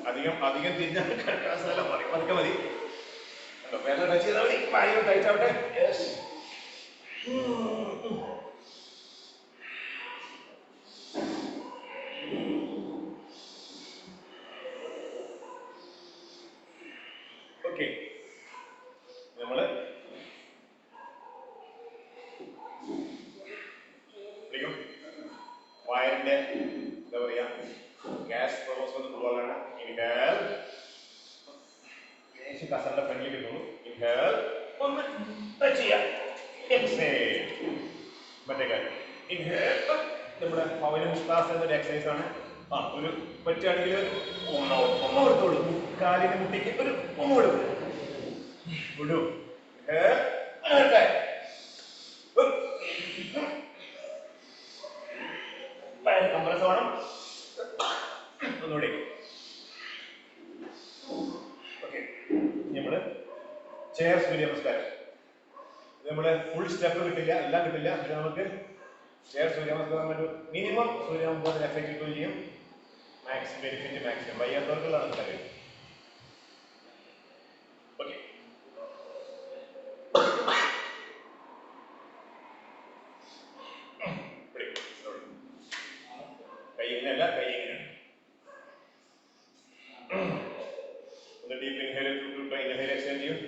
B: അധികം തിരിഞ്ഞാൽ കസാല മറി, പതുക്കെ മതി. വേറെ ടച്ച് ചെയ്താൽ മതി. വാരിയും ടൈറ്റ് ആവട്ടെ. ഓക്കെ, നമ്മള് വയറിന്റെ എന്താ പറയാ ഗ്യാസ് പ്രൊമോസ് പോകാനാണ്. ഇൻഹേൽ, കസറിന്റെ ഫ്രണ്ടിൽ കിട്ടുള്ളൂ. ഇൻഹേൽ, ഒന്ന് ടച്ച് ചെയ്യാം. എക്സേൽ, മറ്റേ കാര്യം. ഇൻഹേൽ, നമ്മുടെ പവന മുസ്താസ് എന്നൊരു എക്സസൈസ് ആണ്. ഒരു പറ്റുകയാണെങ്കിൽ ഒന്നോ എടുത്തോളൂ. കാലിന് മുട്ടിക്ക് ഒരു ഒന്നു കൊടുക്കും. വിടൂ. കംപ്രസ് വേണം. ഒന്നുകൂടി. ഓക്കെ, നമ്മള് ചെയർ സൂര്യ നമസ്കാരം. ഇത് നമ്മള് ഫുൾ സ്റ്റെപ്പ് കിട്ടില്ല, എല്ലാം കിട്ടില്ല. പക്ഷെ നമുക്ക് ചെയർ സൂര്യ നമസ്കാരം ഒരു മിനിമം സൂര്യ നമസ്കാരത്തിന് എഫക്ട് കിട്ടുകയും ചെയ്യും. മാക്സിമം ബെനിഫിറ്റ് മാക്സിമം വയ്യാത്തവർക്കുള്ളതാണ് കാര്യം. ഓക്കെ, കൈ ഇങ്ങനെയല്ല, കൈ ഇങ്ങനെയാണ്. ഒന്ന് ഡീപ്പ് ഇൻഹേൽ, ഇൻഹേൽ എക്സ്റ്റെൻഡ് ചെയ്യും.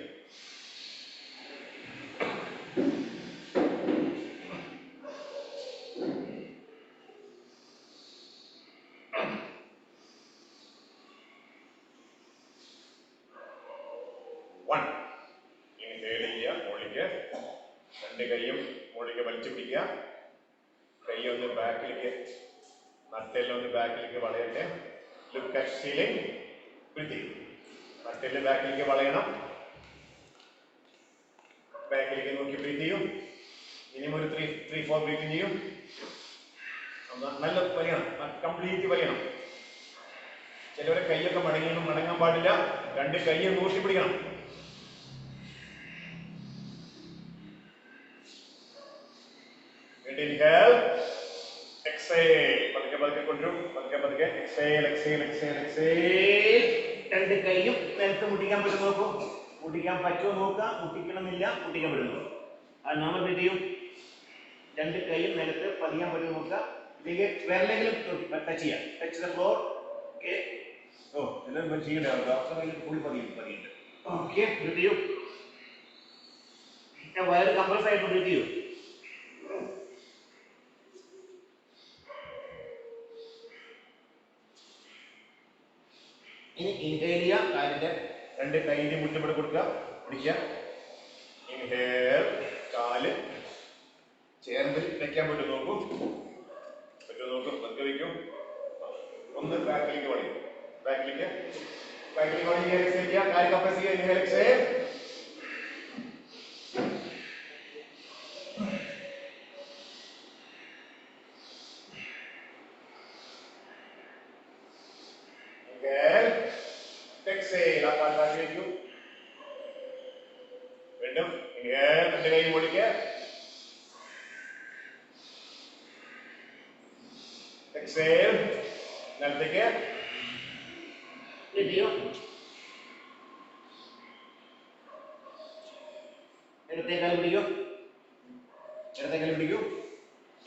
B: ഇൻഹേൽ ചെയ്യുക, മുകളിലേക്ക് രണ്ട് കൈയും മുകളിലേക്ക് വലിച്ചു പിടിക്കുക. കൈ ഒന്ന് ബാക്കിലേക്ക്, നട്ടെല്ലാം ഒന്ന് ബാക്കിലേക്ക് വളയട്ടെ. Look at ceiling. ബ്രീത്തിങ്. നട്ടെല്ല് ബാക്കിലേക്ക് വളയണം. ബാക്കിലേക്ക് നോക്കി ബ്രീത്ത് ചെയ്യും. മിനിമം ഒരു 3-4 ബ്രീത്തിങ് ചെയ്യും. നല്ല വലിയണം, കംപ്ലീറ്റ് വലിയണം. ചിലവരെ കൈയൊക്കെ മടങ്ങാൻ പാടില്ല. രണ്ട് കൈയും നോക്കി പിടിക്കണം. Inhale, exhale. പതുക്കെ പതുക്കെ കൊണ്ടുവരും. പതുക്കെ എക്സേൽ, എക്സേൽ, എക്സേൽ, എക്സേൽ. രണ്ട് കൈയും നിലത്ത് മുട്ടിക്കാൻ പറ്റും നോക്കൂ. മുട്ടിക്കാൻ പറ്റുമോ നോക്കുക. മുട്ടിക്കണമെന്നില്ല, മുട്ടിക്കാൻ പറ്റുന്നു. അത് നമ്മൾ എന്ത് ചെയ്യും? രണ്ട് കൈയും നിലത്ത് പതിയാൻ പറ്റുമോ നോക്കുക. ഇല്ലെങ്കിൽ വിരലെങ്കിലും ടച്ച് ചെയ്യാം. Touch the floor. ഓക്കെ. ഓ എല്ലാവരും ചെയ്യണ്ടാവും. ഡോക്ടറെ ഫുൾ പതിയുണ്ട്. ഓക്കെ. ബ്രീത്ത് ചെയ്യൂ. വയറ് കംപ്രസ് ആയിട്ട് ബ്രീത്ത് ചെയ്യൂ. ഇനി ഇൻഹേൽ ചെയ്യുക. കാലിന്റെ രണ്ട് കൈയിന്റെ മുട്ടിവിടെ കൊടുക്കുക, പിടിക്കുക. ഇൻഹേൽ. കാല് ചേർന്ന് വെക്കാൻ പറ്റും നോക്കൂ. പതുക്കെ വയ്ക്കും. ഒന്ന് ബാക്കിലേക്ക് വളയും. ബാക്കിലേക്ക് വളയുക. എക്സേൽ ചെയ്യുക. കാല് കംപ്രസ് ചെയ്യുക. Inhale exhale. exhale. ആ കാൽ താഴെ വയ്ക്കൂ. വീണ്ടും inhale. രണ്ട് കൈ ഓടിക്കുക. exhale. നിലത്തേക്ക് ഇടിയോ. ഇടത്തേക്കാൽ പിടിക്കൂ.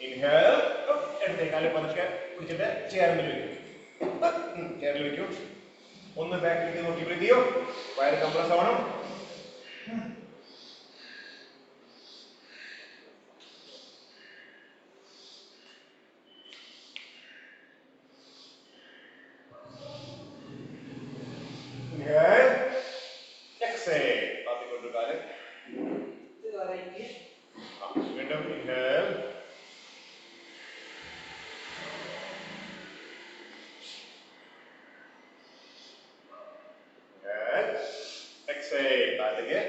B: inhale. ഇടത്തേക്കാൽ പതുക്കെ പിടിച്ചിട്ട് ചേർന്നിൽ വയ്ക്കും. ചേർന്നിൽ വയ്ക്കും. ഒന്ന് ബാക്കിലേക്ക് നോക്കി ബ്രീത്ത് ചെയ്യൂ. വയറ് കംപ്രസ് ആവണം. exhale. താത്തിക്കൊണ്ടു കാല്. വീണ്ടും inhale. exhale. താഴേക്ക്.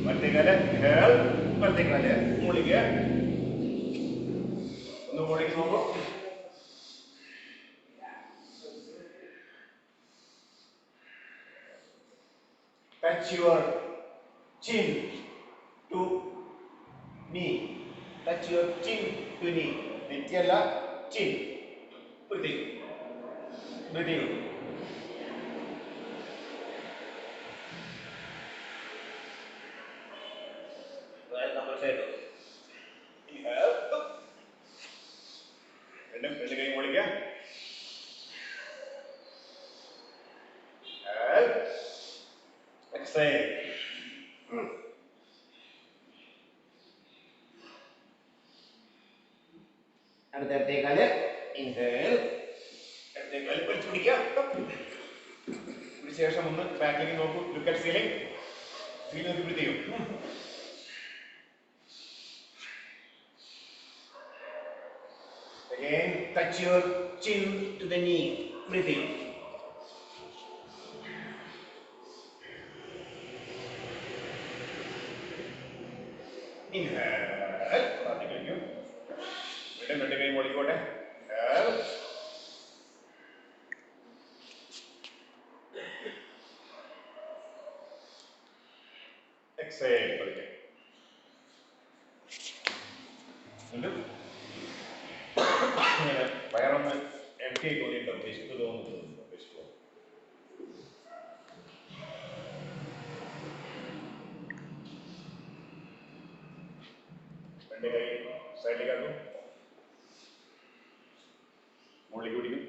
B: വലത്തേക്കാല്. inhale. വലത്തേക്കാല് മുകളിലേക്ക്. ഒന്ന് മുകളിലേക്ക് നോക്കൂ. touch your chin to knee. touch your chin to knee. നെറ്റിയല്ല, chin. breathe ചെയ്യൂ. രണ്ട് കൈ ഓടിക്കുക. exhale. അടുത്ത ഇടത്തേക്കാല്. inhale. ഇടത്തേക്കാല് വലിച്ചു പിടിക്കുക. ശേഷം ഒന്ന് ബാക്കിലേക്ക് നോക്കൂ. look at ceiling. നോക്കി ബ്രീത്ത് ചെയ്യൂ. again touch your chin to the knee. breathe in. inhale. താത്തിക്കഴിഞ്ഞു. വീണ്ടും രണ്ട് കൈ ഓടിക്കോട്ടെ. inhale. exhale. പതുക്കെ. വീണ്ടും വയറൊന്ന് empty ആയി തോന്നിയിട്ടുണ്ടോ? വിശപ്പ് തോന്നുന്നുണ്ടോ? വിശപ്പോ? രണ്ട് കൈ സൈഡിലേക്ക് ആക്കും. മുകളിലേക്ക് പിടിക്കും.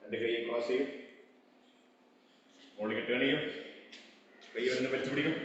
B: രണ്ട് കൈ ക്രോസ് ചെയ്യും. മുകളിലേക്ക് ടേൺ ചെയ്യും. കൈ ഒന്ന് വലിച്ചു പിടിക്കും.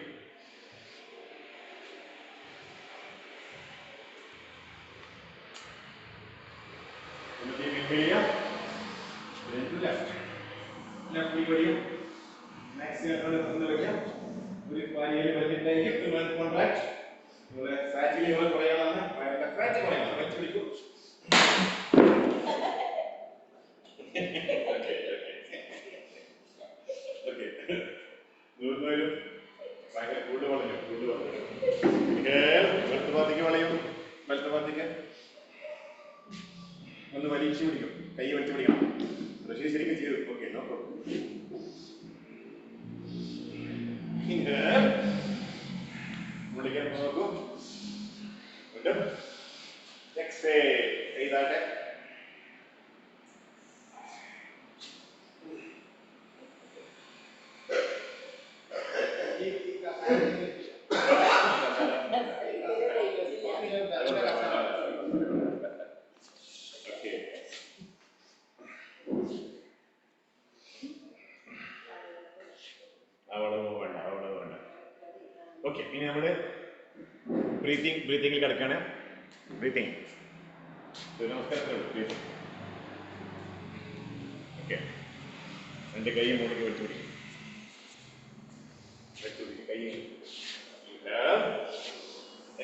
B: ഒന്ന് വലിച്ചു പിടിക്കും. കൈ വലിച്ചു പിടിക്കണം. റഷീദ് ശരിക്കും ചെയ്തു. Okay, no problem. മുകളിലേക്ക് നോക്കൂ. വീണ്ടും exhale. കൈ താഴെ. ഓക്കെ, ഇനി നമ്മള് ബ്രീത്തിങ്ങിൽ കിടക്കാണ്. ബ്രീത്തിങ് നമസ്കാരത്തിലുള്ളൂ. ബ്രീത്തിങ്. ഓക്കെ, രണ്ട് കൈ മുകളിലേക്ക് വെച്ചുപിടി. കൈ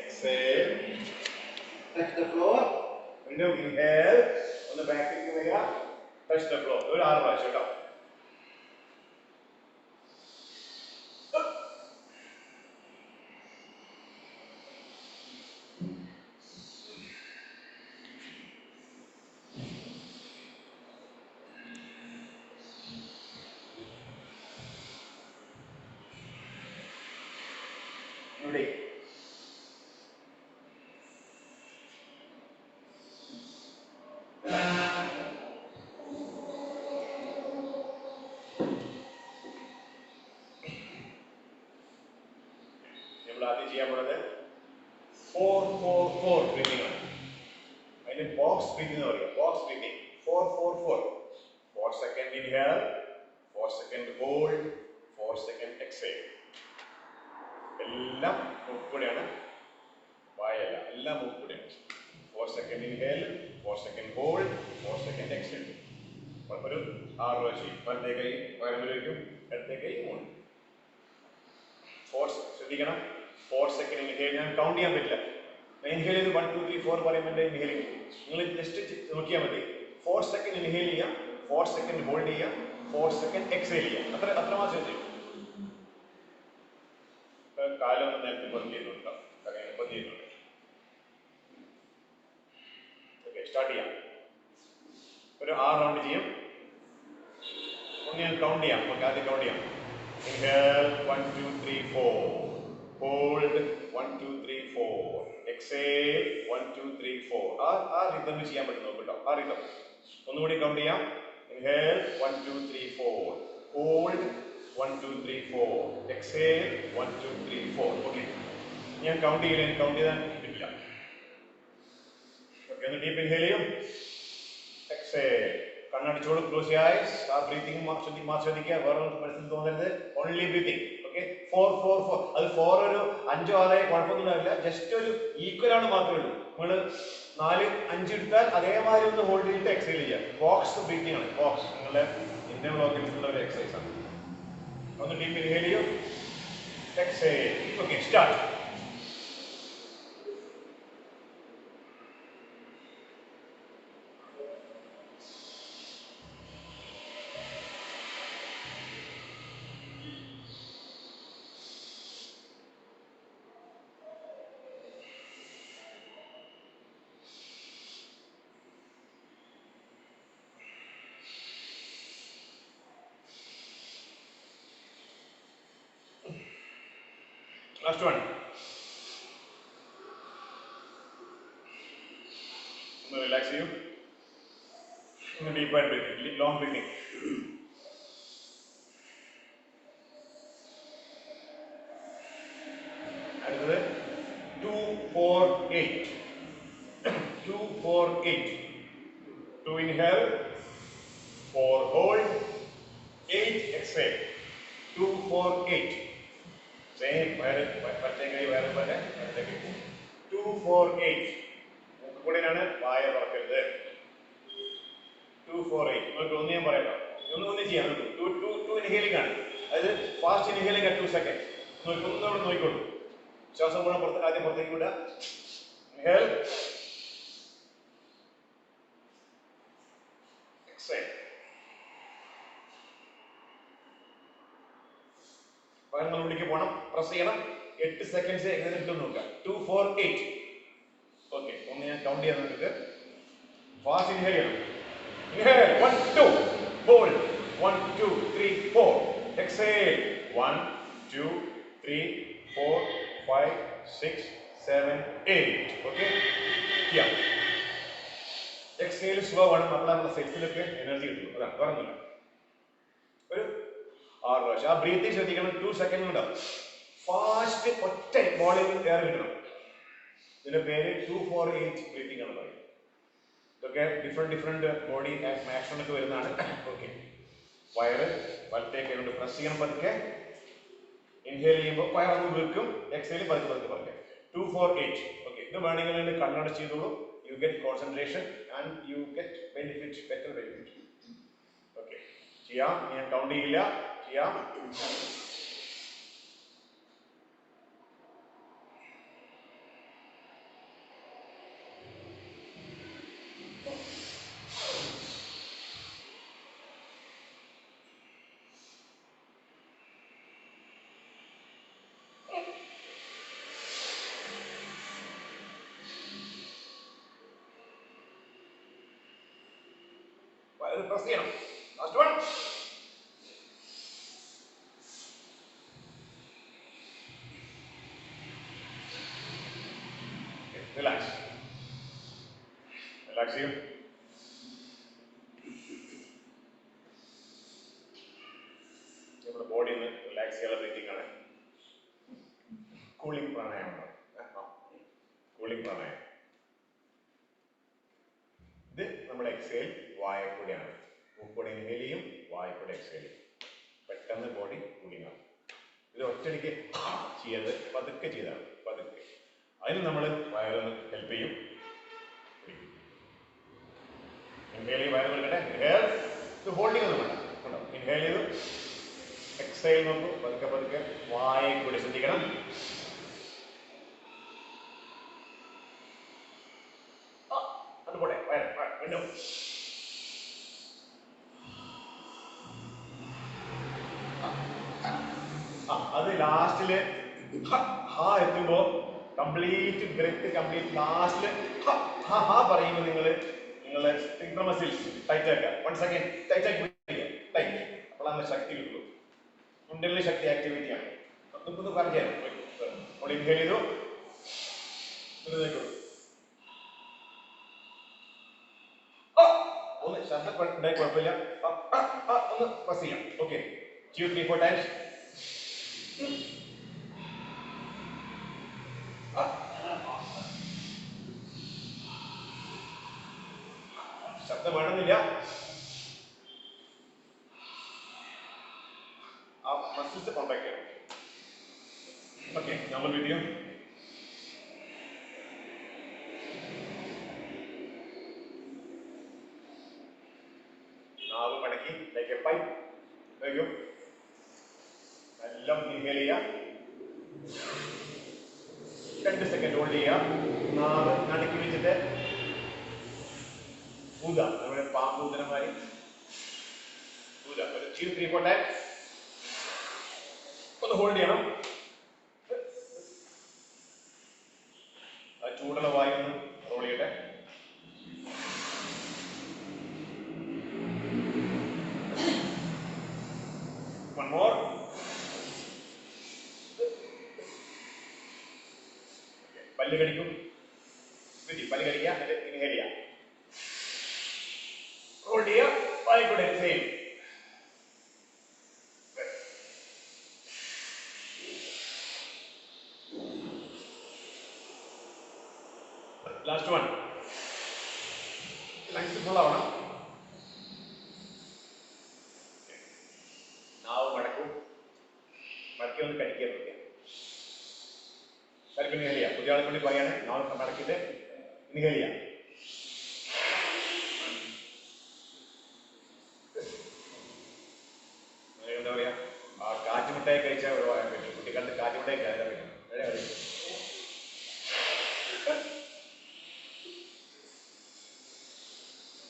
B: exhale, touch the floor. വീണ്ടും inhale, ഒന്ന് ബാക്കിലേക്ക് വരിക, touch the floor. ഒരു 6 പ്രാവശ്യം കേട്ടോ. ഇവിടെ നമ്മൾ ആദ്യം ചെയ്യാൻ പോണത് 4-4-4 ബ്രീതിങ് ആണ്. അതിന് ബോക്സ് ബ്രീതിങ് എന്ന് പറയുക. Box breathing 4-4-4. 4 second inhale, 4 second hold, 4 second exhale. എല്ലാം മൂക്കുകൂടെയാണ്, വായല്ല, എല്ലാം മൂക്കുകൂടെയാണ്. 4 second inhale, 4 second hold, 4 second exhale. ഒരു 6 പ്രാവശ്യം. വലത്തേ കൈ പകരത്തിലേക്കും, ഇടത്തേ കൈ മുകളിൽ. 4 ശ്രദ്ധിക്കണം. 4 സെക്കൻഡ് ഇൻഹേൽ. ഞാൻ കൗണ്ട് ചെയ്യാൻ പറ്റില്ല. ഇൻഹേൽ ചെയ്ത് 1 2 3 4 പറയുമ്പോൾ എൻ്റെ ഇൻഹേലിംഗ് നിങ്ങൾ ജസ്റ്റ് നോക്കിയാൽ മതി. 4 സെക്കൻഡ് ഇൻഹേൽ ചെയ്യാം, 4 സെക്കൻഡ് ഹോൾഡ് ചെയ്യാം, 4 സെക്കൻഡ് എക്സേൽ ചെയ്യാം. അത്ര മാത്രം ചെയ്യും. കാലൊന്ന് നേരത്തെ ബന്ധ് ചെയ്യുന്നുണ്ടോ? അങ്ങനെ ബന്ധ് ചെയ്യുന്നുണ്ട്. ഓക്കെ, സ്റ്റാർട്ട് ചെയ്യാം. ഒരു 6 റൗണ്ട് ചെയ്യും. ഒന്ന് ഞാൻ കൗണ്ട് ചെയ്യാം. നമുക്ക് ആദ്യം കൗണ്ട് ചെയ്യാം. Inhale 1 2 3 4. Hold 1 2 3 4. Exhale 1 2 3 4. ആ റിതം ചെയ്യാൻ പറ്റും നോക്കട്ടോ. ആ റിതം ഒന്നുകൂടി കൗണ്ട് ചെയ്യാം. Inhale 1 2 3 4. Hold 1 2 3 4. Exhale 1 2 3 4. ഓക്കെ, ഞാൻ കൗണ്ട് ചെയ്യില്ല. എനിക്ക് കൗണ്ട് ചെയ്താൽ കിട്ടില്ല. ഓക്കെ, ഒന്ന് ഡീപ്പ് ഇൻഹേൽ ചെയ്യും. എക്സേൽ. കണ്ണടച്ചോളൂ. Close your eyes. ആ ബ്രീത്തിങ് ശ്രദ്ധിക്കുക. വേറെ മനസ്സിൽ തോന്നരുത്. Only breathing. ഓക്കെ, 4-4-4. അത് 4 ഒരു 5 6 കുഴപ്പമൊന്നും ഉണ്ടാവില്ല. ജസ്റ്റ് ഒരു ഈക്വൽ ആണ് മാത്രമേ ഉള്ളൂ. നിങ്ങൾ 4 5 എടുത്താൽ അതേമാതിരി ഒന്ന് ഹോൾഡ് ചെയ്തിട്ട് എക്സൈൽ ചെയ്യാം. ബോക്സ് ബ്രീത്തിങ് ആണ്. ബോക്സ് നിങ്ങളുടെ ഇന്റേണൽ ഓർഗൻസിലുള്ള ഒരു എക്സസൈസ് ആണ്. ഒന്ന് ഡീപ്പ് ഇൻഹേൽ ചെയ്യും. Exile. Okay, start. Last one. Relax you. Deep breathing, long breathing. അടുത്തത് 2-4-8. 2-4-8. 2 inhale, 4 hold, 8 exhale. 2-4-8. Same. Where 2-4-8. കൂടെയാണ് വായ തുറക്കരുത്. 2-4-8. നിങ്ങൾക്ക് ഒന്ന് ഞാൻ പറയാം. ഒന്ന് ചെയ്യാം. 2 ഇൻഹേലിംഗ് ആണ്. അതായത് ഫാസ്റ്റ് ഇൻഹേലിംഗ് 2 സെക്കൻഡ്. ഒന്നുകൂടെ നോക്കിക്കോളൂ. ശ്വാസം കൂടെ ആദ്യം പുറത്തേക്ക് വിടുക. Inhale, exhale. വയറിനുള്ളിലേക്ക് പോകണം. പ്രസ് ചെയ്യണം. 8 സെക്കൻഡ്സ് എങ്ങനെ കിട്ടും നോക്കാം. 2-4-8. ഓക്കെ, ഒന്ന് ഞാൻ കൗണ്ട് ചെയ്യാൻ നിങ്ങൾക്ക്. ഫാസ്റ്റ് ഇൻഹേൽ ചെയ്യണം. Inhale 1 2. Hold 1 2 3 4. Exhale 1 2 3 4 5 6 7 8. Okay? Yeah. Exhale slow ആണ്. നമ്മുടെ സെൽസിലൊക്കെ എനർജി കിട്ടും. അതാണ് പറഞ്ഞില്ല. ഒരു 6 പ്രാവശ്യം. ആ ബ്രീത്തിങ് ശ്രദ്ധിക്കണം. 2 സെക്കൻഡ് ഉണ്ടാവും. ഫാസ്റ്റ് ഒറ്റ ബോളിൽ എയർ കിട്ടണം. ഇതിന്റെ പേര് 2-4-8 ബ്രീത്തിങ് ആണ് പറയുന്നത്. ഇതൊക്കെ ഡിഫറെന്റ് ബോഡി ആക്ഷനൊക്കെ വരുന്നതാണ്. ഓക്കെ, വയറ് വലത്തേക്ക് കൊണ്ട് പ്രസ് ചെയ്യണം പതുക്കെ. ഇൻഹേൽ ചെയ്യുമ്പോൾ വയറൊന്ന് വീർക്കും. എക്സേൽ പതുക്കെ 2-4-8. ഓക്കെ, ഇത് വേണമെങ്കിൽ കണ്ണടച്ച് ചെയ്തോളൂ. You get concentration and you get benefit, better benefit. Okay, ചെയ്യാം. ഞാൻ കൗണ്ട് ചെയ്യില്ല, ചെയ്യാം. പ്രസ് ചെയ്യണം. Last one. റിലാക്സ് ചെയ്യും. നമ്മുടെ ബോഡി ഒന്ന് റിലാക്സ് ചെയ്യാനുള്ള ബ്രീത്തിങ് ആണ്. കൂളിംഗ് പ്രാണായാമം. കൂളിംഗ് പ്രാണായാമം. ഇത് നമ്മുടെ എക്സേൽ വായക്കൂടെയാണ്. മൂക്കൂടെ ഇൻഹേൽ ചെയ്യും, വായക്കൂടെ എക്സേൽ ചെയ്യും. പെട്ടെന്ന് ബോഡി കൂളിംഗ് ആവും. ഇത് ഒറ്റയടിക്ക് ചെയ്യരുത്, പതുക്കെ ചെയ്താണ്. പതുക്കെ. അതിന് നമ്മൾ വയറൊന്ന് ഹെൽപ്പ് ചെയ്യും. ഇൻഹേൽ ചെയ്ത് വയറ് കൊടുക്കട്ടെ. ഇൻഹേൽ. ഇത് ഹോൾഡിംഗ് ഒന്നും വേണ്ട. ഉണ്ടോ? ഇൻഹേൽ ചെയ്തു, എക്സേൽ നോക്കൂ. പതുക്കെ വായക്കൂടെ ശ്രദ്ധിക്കണം. അതുപോലെ വീണ്ടും. അത് ലാസ്റ്റില് എത്തുമ്പോ കംപ്ലീറ്റ് ബ്രെത്ത് കംപ്ലീറ്റ് ലാസ്റ്റില് പറയുമ്പോൾ നിങ്ങളെ സ്പിൻഡർ മസിൽസ് ടൈറ്റ് ആക്കുക. 1 സെക്കൻഡ് ടൈറ്റ് ആക്കി ടൈറ്റ്. അപ്പോഴാണ് ശക്തി കിട്ടുള്ളൂ. ചുണ്ടലിന് ശക്തി ആക്ടിവിറ്റി ആണ്. ഒന്ന് പറഞ്ഞു തരാം. ഇൻഹേൽ ചെയ്തു, ഒന്ന് ശബ്ദപ്പെട്ടാൽ കുഴപ്പമില്ല. ഒന്ന് പ്രസ് ചെയ്യാം. Okay, 2-3-4 times. ശബ്ദം വേണമെന്നില്ല. ആ മസിൽസ് കോൺട്രാക്ട് ചെയ്യണം. ഓക്കെ, നമ്മൾ വീഡിയോ നാവ് മടക്കി ലൈക്ക് എ പൈപ്പ്. എല്ലാം ഇൻഹേൽ ചെയ്യാം. 2 സെക്കൻഡ് ഹോൾഡ് ചെയ്യാം. നാവ് നടുക്കി വെച്ചിട്ട് ഊത. നമ്മുടെ പാമ്പൂതനമാരി ഊത. ഒരു 2-3-4 ടൈം. ഒന്ന് ഹോൾഡ് ചെയ്യണം. ചൂടുള്ള വായു ഒന്ന് റോൾ ചെയ്യട്ടെ. One more. പല്ല് കടിക്കും. പല്ല് കടിക്കുക. ഇൻഹേൽ ചെയ്യുക. ഹോൾഡ് ചെയ്യുക. വായിക്കൂടെ same. Last one. Lungs full ആവണം. നാവ് മടക്കും. മടക്കി ഒന്ന് കടിക്കുക. ഇൻഹേൽ ചെയ്യാം. പുതിയ ആൾക്ക് വേണ്ടി പറയാണ്. നാവ് മടക്കിയിട്ട് ഇൻഹേൽ ചെയ്യാം. എന്താ പറയാ, കാറ്റുമുട്ടായി കഴിച്ചാൽ ഒഴിവാക്കാൻ പറ്റും. കുട്ടിക്കാലത്ത് കാറ്റുമുട്ടായി കഴിക്കാൻ പറ്റും.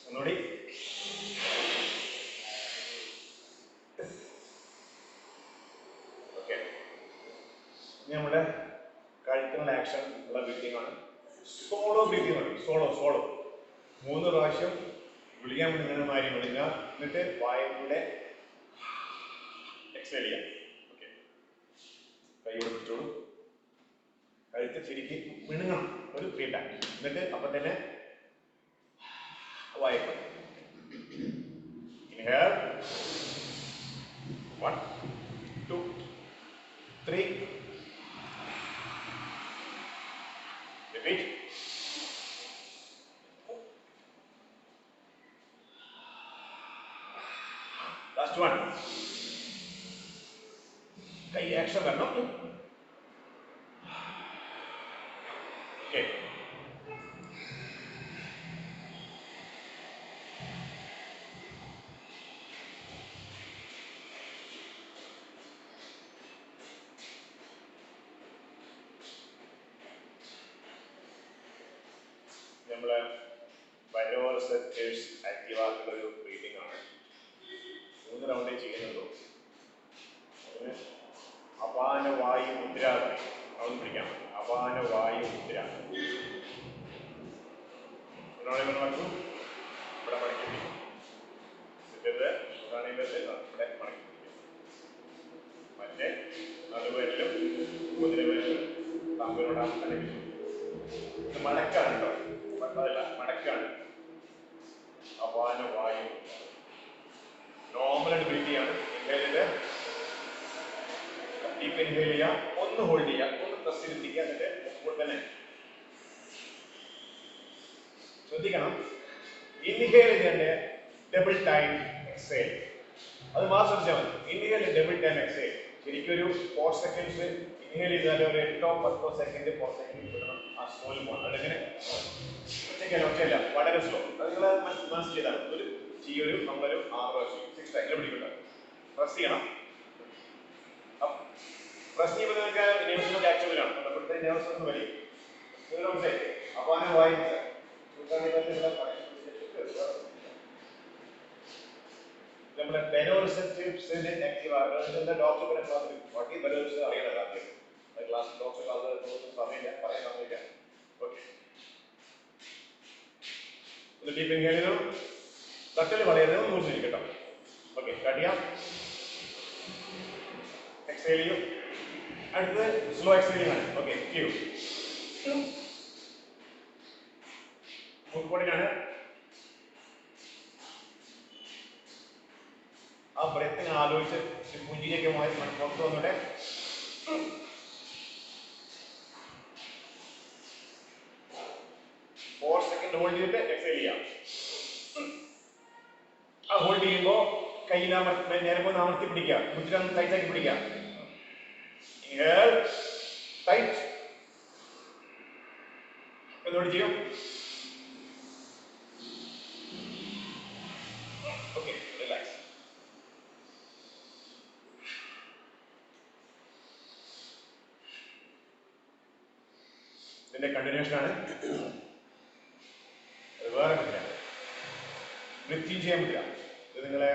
B: ഒന്നുകൂടി. ഓക്കെ, ഇനി നമ്മുടെ കഴുത്തിനുള്ള ആക്ഷൻ ഉള്ള ബ്രീത്തിങ് ആണ്. സോളോ ബ്രീത്തിങ് മതി. സോളോ 3 പ്രാവശ്യം വിളിക്കാൻ വേണ്ടി ഇങ്ങനെ മാറി വിളിക്കുക. എന്നിട്ട് വായയുടെ എക്സേൽ ചെയ്യാം. ഓക്കെ, കൈയോട് പിടിച്ചോളൂ. കഴുത്ത് ശരിക്ക് മിണുങ്ങണം ഒരു 3 ടൈം. എന്നിട്ട് അപ്പൊ തന്നെ വായിക്കും. ഇൻഹേൽ. 1 2 3 Repeat. Last one. കൈ ആക്ഷൻ വരണം. Okay. നമ്മള് ബയോറിസെപ്റ്റേഴ്സ് ആക്റ്റീവ് ആക്കുന്ന ഒരു ബ്രീതിങ് ആണ്. 3 റൗണ്ടേ ചെയ്യുന്നുള്ളൂ. അതിന് അപാന വായു മുദ്ര അതൊന്ന് പിടിക്കാം. അപാന വായു മുദ്ര. നടക്കും. ഇവിടെ മടക്കി പിടിക്കും. ഇവിടെ മടക്കി പിടിക്കും. മറ്റേ നടുവേരിലും മുദ്രവേരിലും തമ്മിലോടാൻ അല്ലെങ്കിൽ ഇത് മടക്കാണ് കേട്ടോ. അതല്ല, മടക്കാണ്. അപാന വായു നോർമൽ ആയിട്ട് ബ്രീത്ത് ചെയ്യാണ്. ഇൻഹേലിന്റെ ഡീപ്പ് ഇൻഹേൽ ചെയ്യാം, ഒന്ന് ഹോൾഡ് ചെയ്യാം, ഒന്ന് പ്രസ് ചെയ്തിരിക്കുക. എന്നിട്ട് ഇപ്പോൾ തന്നെ ശ്രദ്ധിക്കണം, ഇൻഹേൽ ചെയ്യേണ്ട ഡബിൾ ടൈം എക്സേൽ. അത് മാത്രം ശ്രദ്ധിച്ചാൽ മതി. Inhale double time exhale. ശരിക്കും ഒരു 4 സെക്കൻഡ്സ് ഇൻഹേൽ ചെയ്താൽ ഒരു 8-10 സെക്കൻഡ് പുറത്തേക്ക് വിടണം. ആ സ്ലോയിൽ പോകണം. അതെങ്ങനെ ഒറ്റയല്ല, വളരെ സ്ലോ. അത് നിങ്ങൾ മനസ്സിൽ ചെയ്താൽ ഒരു ചെയ്യൊരു നമ്മളൊരു 6 പ്രാവശ്യം 6 ടൈം പിടിക്കണ്ട. പ്രസ് ചെയ്യണം. പ്രസ് ചെയ്യുമ്പോൾ നിങ്ങൾക്ക് നെർവസ് ആക്റ്റീവിലാണ്. ഇവിടുത്തെ നെർവസ് ഒന്ന് വലിയ അപാന വായു നമ്മുടെ ബെലോറിസെപ്റ്റേഴ്സിന്റെ ആക്റ്റീവ് ആകുന്നത് ഡോക്ടർ പറയാൻ സാധിക്കും. വാട്ട് ഈ ബെലോറിസ് അറിയണത് ആദ്യം ക്ലാസ് ഡോക്ടർ സമയമില്ല, പറയാൻ സമയമില്ല. ഓക്കെ, ഒന്ന് ഡീപ്പ് ഇൻഹേൽ ചെയ്തു. തട്ടല് വളയരുത്, ഒന്ന് കുറിച്ചിരിക്കട്ടോ. ഓക്കെ, കടിയാം. എക്സേൽ ചെയ്യും. അടുത്തത് സ്ലോ എക്സേലിംഗ് ആണ്. ഓക്കെ, ക്യൂ മൂക്കോടിനാണ്. ആ ബ്രെത്തിനെ ആലോചിച്ച് പുഞ്ചിരിയൊക്കെ പുറത്ത് വന്നിട്ട് സെക്കൻഡ് ഹോൾഡ് ചെയ്തിട്ട് എക്സേൽ ചെയ്യാം. ആ ഹോൾഡ് ചെയ്യുമ്പോൾ കയ്യിൽ നേരമോ അമർത്തി പിടിക്കാം. മുദ്ര ടൈറ്റാക്കി പിടിക്കാം. ടൈറ്റ് എന്നോട് ചെയ്യും. Okay, relax. ഇതിന്റെ കണ്ടിന്യൂഷൻ ആണ്. അത് വേറെ പറ്റില്ല. മൃത്യു ചെയ്യാൻ പറ്റില്ല. ഇത് നിങ്ങളെ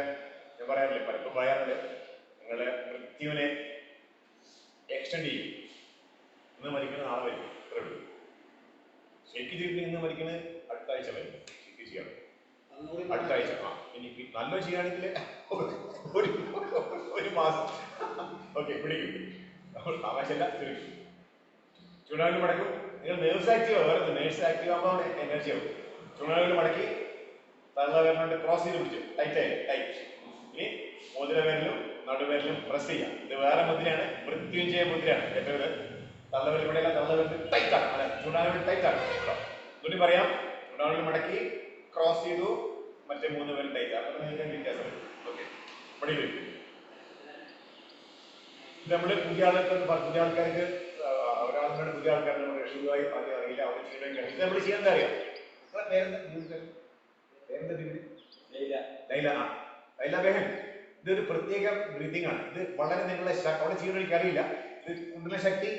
B: ഞാൻ പറയാറില്ലേ, പലപ്പോൾ പറയാറില്ല, നിങ്ങളെ മൃത്യുവിനെ എക്സ്റ്റെൻഡ് ചെയ്യും. ഇന്ന് മരിക്കുന്ന നാളെ വരും. ഇത്രേ ഉള്ളൂ. ശരിക്കും ചെയ്തിട്ട് ഇന്ന് മരിക്കുന്നത് അടുത്ത ആഴ്ച വരും. ശരിക്കും ചെയ്യണം അടുത്ത ആഴ്ച. എനിക്ക് നല്ല ചെയ്യുകയാണെങ്കിൽ ഒരു മാസം. ഓക്കെ, പിടിക്കും. ആവശ്യമില്ല, തിരിക്കും. ചൂടാവിൽ മടക്കും. നിങ്ങൾ നേഴ്സ് ആക്റ്റീവ് ആവും. വേറെ നേഴ്സ് ആക്റ്റീവ് ആകുമ്പോൾ എനർജി ആവും. ചൂടാവിൽ മടക്കി തള്ളവേരലോട്ട് ക്രോസ് ചെയ്ത് പിടിച്ചു. ടൈറ്റ്. ഇനി മോതിരവേരലും നടുവേരലും പ്രസ് ചെയ്യാം. ഇത് വേറെ മുദ്രയാണ്, മൃത്യുഞ്ജയ മുദ്രയാണ്. ഏറ്റവും തള്ളവേരൽ ഇവിടെയല്ല, തള്ളവേരൽ ടൈറ്റാണ്. അല്ല, ചൂടാവിൽ ടൈറ്റാണ്. ഇതുകൂടി പറയാം. ചൂടാവിൽ മടക്കി ക്രോസ് ചെയ്തു, മറ്റേ 3 പേരും ടൈറ്റാണ്. വ്യത്യാസം. ഓക്കെ, പടി വരും. ഇത് നമ്മൾ പുതിയ ആൾക്കാർക്ക് ഒരാളുടെ പുതിയ ആൾക്കാരുടെ ഷുഗറായി അറിയില്ല, അവർ ചെയ്യണമെങ്കിൽ ഇത് നമ്മൾ ചെയ്യാൻ അറിയാം. ലൈല ബെഹൻ, ഇതൊരു പ്രത്യേക ബ്രീതിങ് ആണ്. ഇത് വളരെ നിങ്ങളെ അവിടെ ചെയ്യുന്ന എനിക്ക് അറിയില്ല. ഇത് കൂടുതൽ ശക്തി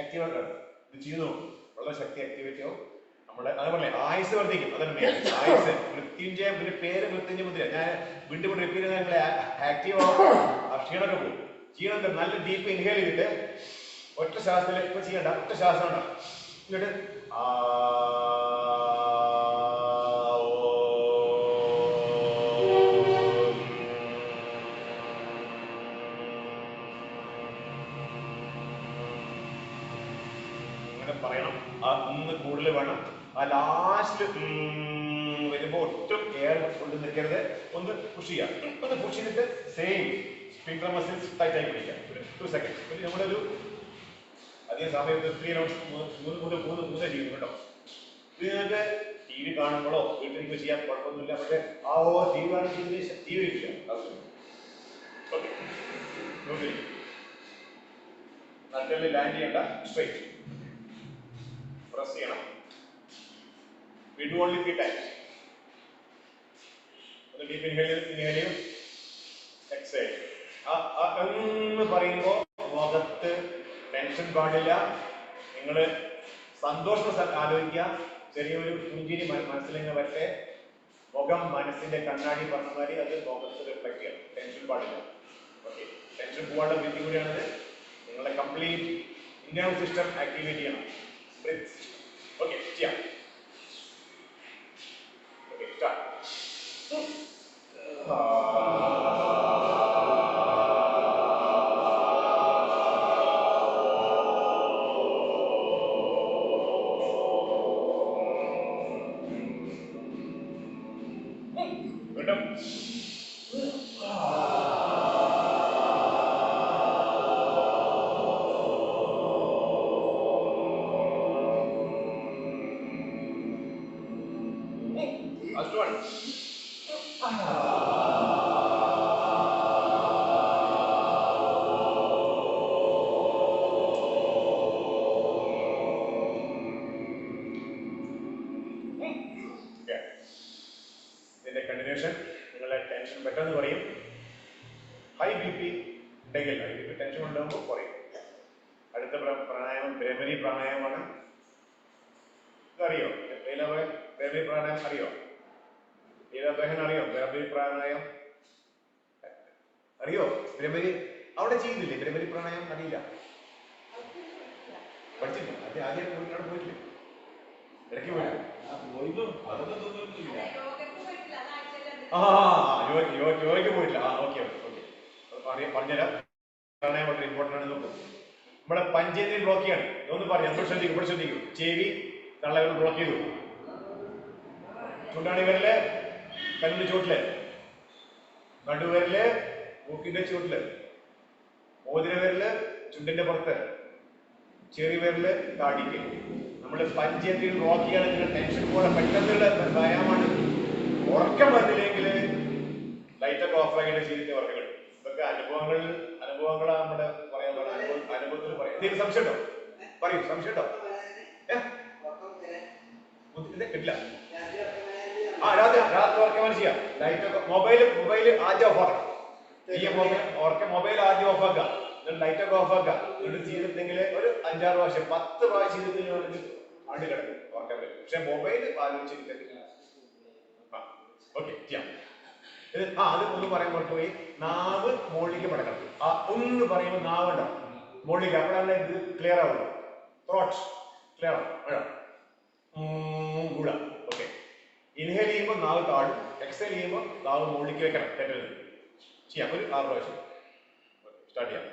B: ആക്റ്റീവേറ്റ് ആണ്. ഇത് ചെയ്യുന്നു, വളരെ ശക്തി ആക്ടിവേറ്റ് ആവും. നമ്മുടെ അതുപോലെ ആയുസ് വർദ്ധിക്കും. അതാണ് മെയിൻ. ആയുസ് മൃത്യുഞ്ജയ, പിന്നെ പേര് മൃത്യുഞ്ജയ മുദ്ര. ഞാൻ വീണ്ടും റിപ്പീറ്റ് ചെയ്ത് നിങ്ങളെ ആക്റ്റീവ് ആവും. ആ ക്ഷീണമൊക്കെ പോകും. ചെയ്യണം. നല്ല ഡീപ്പ് ഇൻഹേൽ ചെയ്തിട്ട് ഒറ്റ ശ്വാസത്തിൽ ഇപ്പൊ ചെയ്യണ്ട, ഒറ്റ ശ്വാസം ഉണ്ടാവും. എന്നിട്ട് അങ്ങനെ പറയണം. ഒന്ന് കൂടുതൽ വേണം. ആ ലാസ്റ്റ് വരുമ്പോ ഒട്ടും എയർ കൊണ്ട് നിൽക്കരുത്. ഒന്ന് പുഷ് ചെയ്യാം. ഒന്ന് പുഷ് ചെയ്തിട്ട് സെയിം സ്പിൻഡർ മസിൽസ് ടൈറ്റ് ആയി പിടിക്കാം. 2 സെക്കൻഡ്. നമ്മളൊരു അധികം സമയത്ത് 3 റൗണ്ട്സ് 3 ചെയ്യും കേട്ടോ. ഇത് നിങ്ങൾക്ക് ടി വി കാണുമ്പോഴോ വീട്ടിലേക്ക് ചെയ്യാൻ കുഴപ്പമൊന്നുമില്ല. പക്ഷേ ആ ടി വി കാണുമ്പോൾ ടി വി ഇല്ല. ഓക്കെ, നട്ടല് ലാൻഡ് ചെയ്യേണ്ട, സ്ട്രൈറ്റ് പ്രസ് ചെയ്യണം. We do only 3 times. ഒന്ന് ഡീപ്പ് ഇൻഹേൽ ചെയ്യും, എക്സേൽ. എന്ന് പറയുമ്പോൾ മുഖത്ത് ടെൻഷൻ പാടില്ല. നിങ്ങൾ സന്തോഷം ആലോചിക്കുക. ചെറിയൊരു പുഞ്ചിരി മനസ്സിലിങ്ങനെ വരട്ടെ. മുഖം മനസ്സിന്റെ കണ്ണാടി പറഞ്ഞ മാതിരി അത് മുഖത്ത് റിഫ്ലക്ട് ചെയ്യണം. ടെൻഷൻ പാടില്ല. ഓക്കെ, ടെൻഷൻ പോകാനുള്ള രീതി കൂടിയാണത്. നിങ്ങളുടെ കംപ്ലീറ്റ് ഇന്റേണൽ സിസ്റ്റം ആക്ടിവേറ്റ് ചെയ്യണം. ഓക്കെ, ചെയ്യാം. Okay, start. Last one. ഇതിന്റെ കണ്ടിന്യൂഷൻ. നിങ്ങളുടെ ടെൻഷൻ പെട്ടെന്ന് കുറയും. ഹൈ ബി പി ഉണ്ടെങ്കിൽ ഹൈ ബി പി ടെൻഷൻ ഉണ്ടാകുമ്പോൾ കുറയും. അടുത്ത പ്രാണായാമം ഭ്രമരി പ്രാണായാമമാണ്. ഇതറിയോ? ഭ്രമരി പ്രാണായാമം അറിയോ? അദ്ദേഹം അറിയോ ഭ്രമരി പ്രാണായാമം? അറിയോ? ഭ്രമരി അവിടെ ചെയ്യുന്നില്ലേ? ഭ്രമരി പ്രാണായാമം അറിയില്ല, പഠിച്ചില്ല. ആദ്യം പോയിട്ടില്ലേ? ഇടയ്ക്ക് പോയില്ല. യോഗയ്ക്ക് പോയിട്ടില്ല. ഓക്കെ ഓക്കെ, പറഞ്ഞുതരാം. പ്രാണായാമം വളരെ ഇമ്പോർട്ടൻ്റ് ആണ്. നോക്കും, നമ്മുടെ പഞ്ചേന്ദ്രിയ ബ്ലോക്ക് ചെയ്യാണ്. ഇതൊന്ന് പറഞ്ഞു, എപ്പോൾ ശ്രദ്ധിക്കും, ഇവിടെ ശ്രദ്ധിക്കും. ചെവി തള്ളകൾ ബ്ലോക്ക് ചെയ്തു. ചൂണ്ടാണി വരല് കണ്ണിന്റെ ചുവട്ടില്, നടുവരല് മൂക്കിന്റെ ചുവട്ടില്, മോതിര വിരല് ചുണ്ടിന്റെ പുറത്ത്, ചെറിയ വിരല് താടിക്ക്. നമ്മള് പഞ്ചേന്ദ്രിയ ബ്ലോക്ക് ചെയ്യണമെങ്കിൽ ടെൻഷൻ പോലെ പെട്ടെന്നുള്ള വ്യായാമമാണ്. ഉറക്കം വന്നില്ലെങ്കിൽ ലൈറ്റൊക്കെ ഓഫ് ആക്കിയിട്ട് ജീവിതത്തിൽ ഉറക്കം കിട്ടും. ഇതൊക്കെ അനുഭവങ്ങളാണ് നമ്മുടെ പറയാൻ അനുഭവത്തിൽ പറയാം. എന്തെങ്കിലും സംശയം ഉണ്ടോ? പറയൂ, സംശയം ഉണ്ടോ? കിട്ടില്ല. രാത്രി ഉറക്കം ചെയ്യാം. ലൈറ്റൊക്കെ മൊബൈൽ ആദ്യം ഓഫ് ആക്കാം. മൊബൈൽ ആദ്യം ഓഫ് ആക്കുക, ലൈറ്റൊക്കെ ഓഫ് ആക്കുക. എന്നിട്ട് ചെയ്തിട്ടെങ്കിൽ ഒരു 5-6 പ്രാവശ്യം 10 പ്രാവശ്യം ചെയ്തിട്ടുണ്ടെങ്കിൽ ആണ്ട് കിടക്കും, ഉറക്കം വരും. പക്ഷെ മൊബൈൽ ആലോചിച്ചിരിക്കില്ല. ഓക്കെ, ചെയ്യാം. അത് ഒന്ന് പറയാൻ പോയി. നാവ് മുകളിലേക്ക് മടക്കണം. ഒന്ന് പറയുമ്പോൾ നാവ് ഉണ്ടാവും മുകളിലേക്ക്. അപ്പോഴാണ് ഇത് ക്ലിയർ ആവുള്ളൂ. ത്രോട്ട് ക്ലിയർ ആവും. കൂടാ. ഓക്കെ, ഇൻഹേൽ ചെയ്യുമ്പോൾ നാവ് താഴും, എക്സേൽ ചെയ്യുമ്പോൾ നാവ് മുകളിലേക്ക് വെക്കണം. തെറ്റരുത്. ചെയ്യാം, ഒരു 6 പ്രാവശ്യം. സ്റ്റാർട്ട് ചെയ്യാം.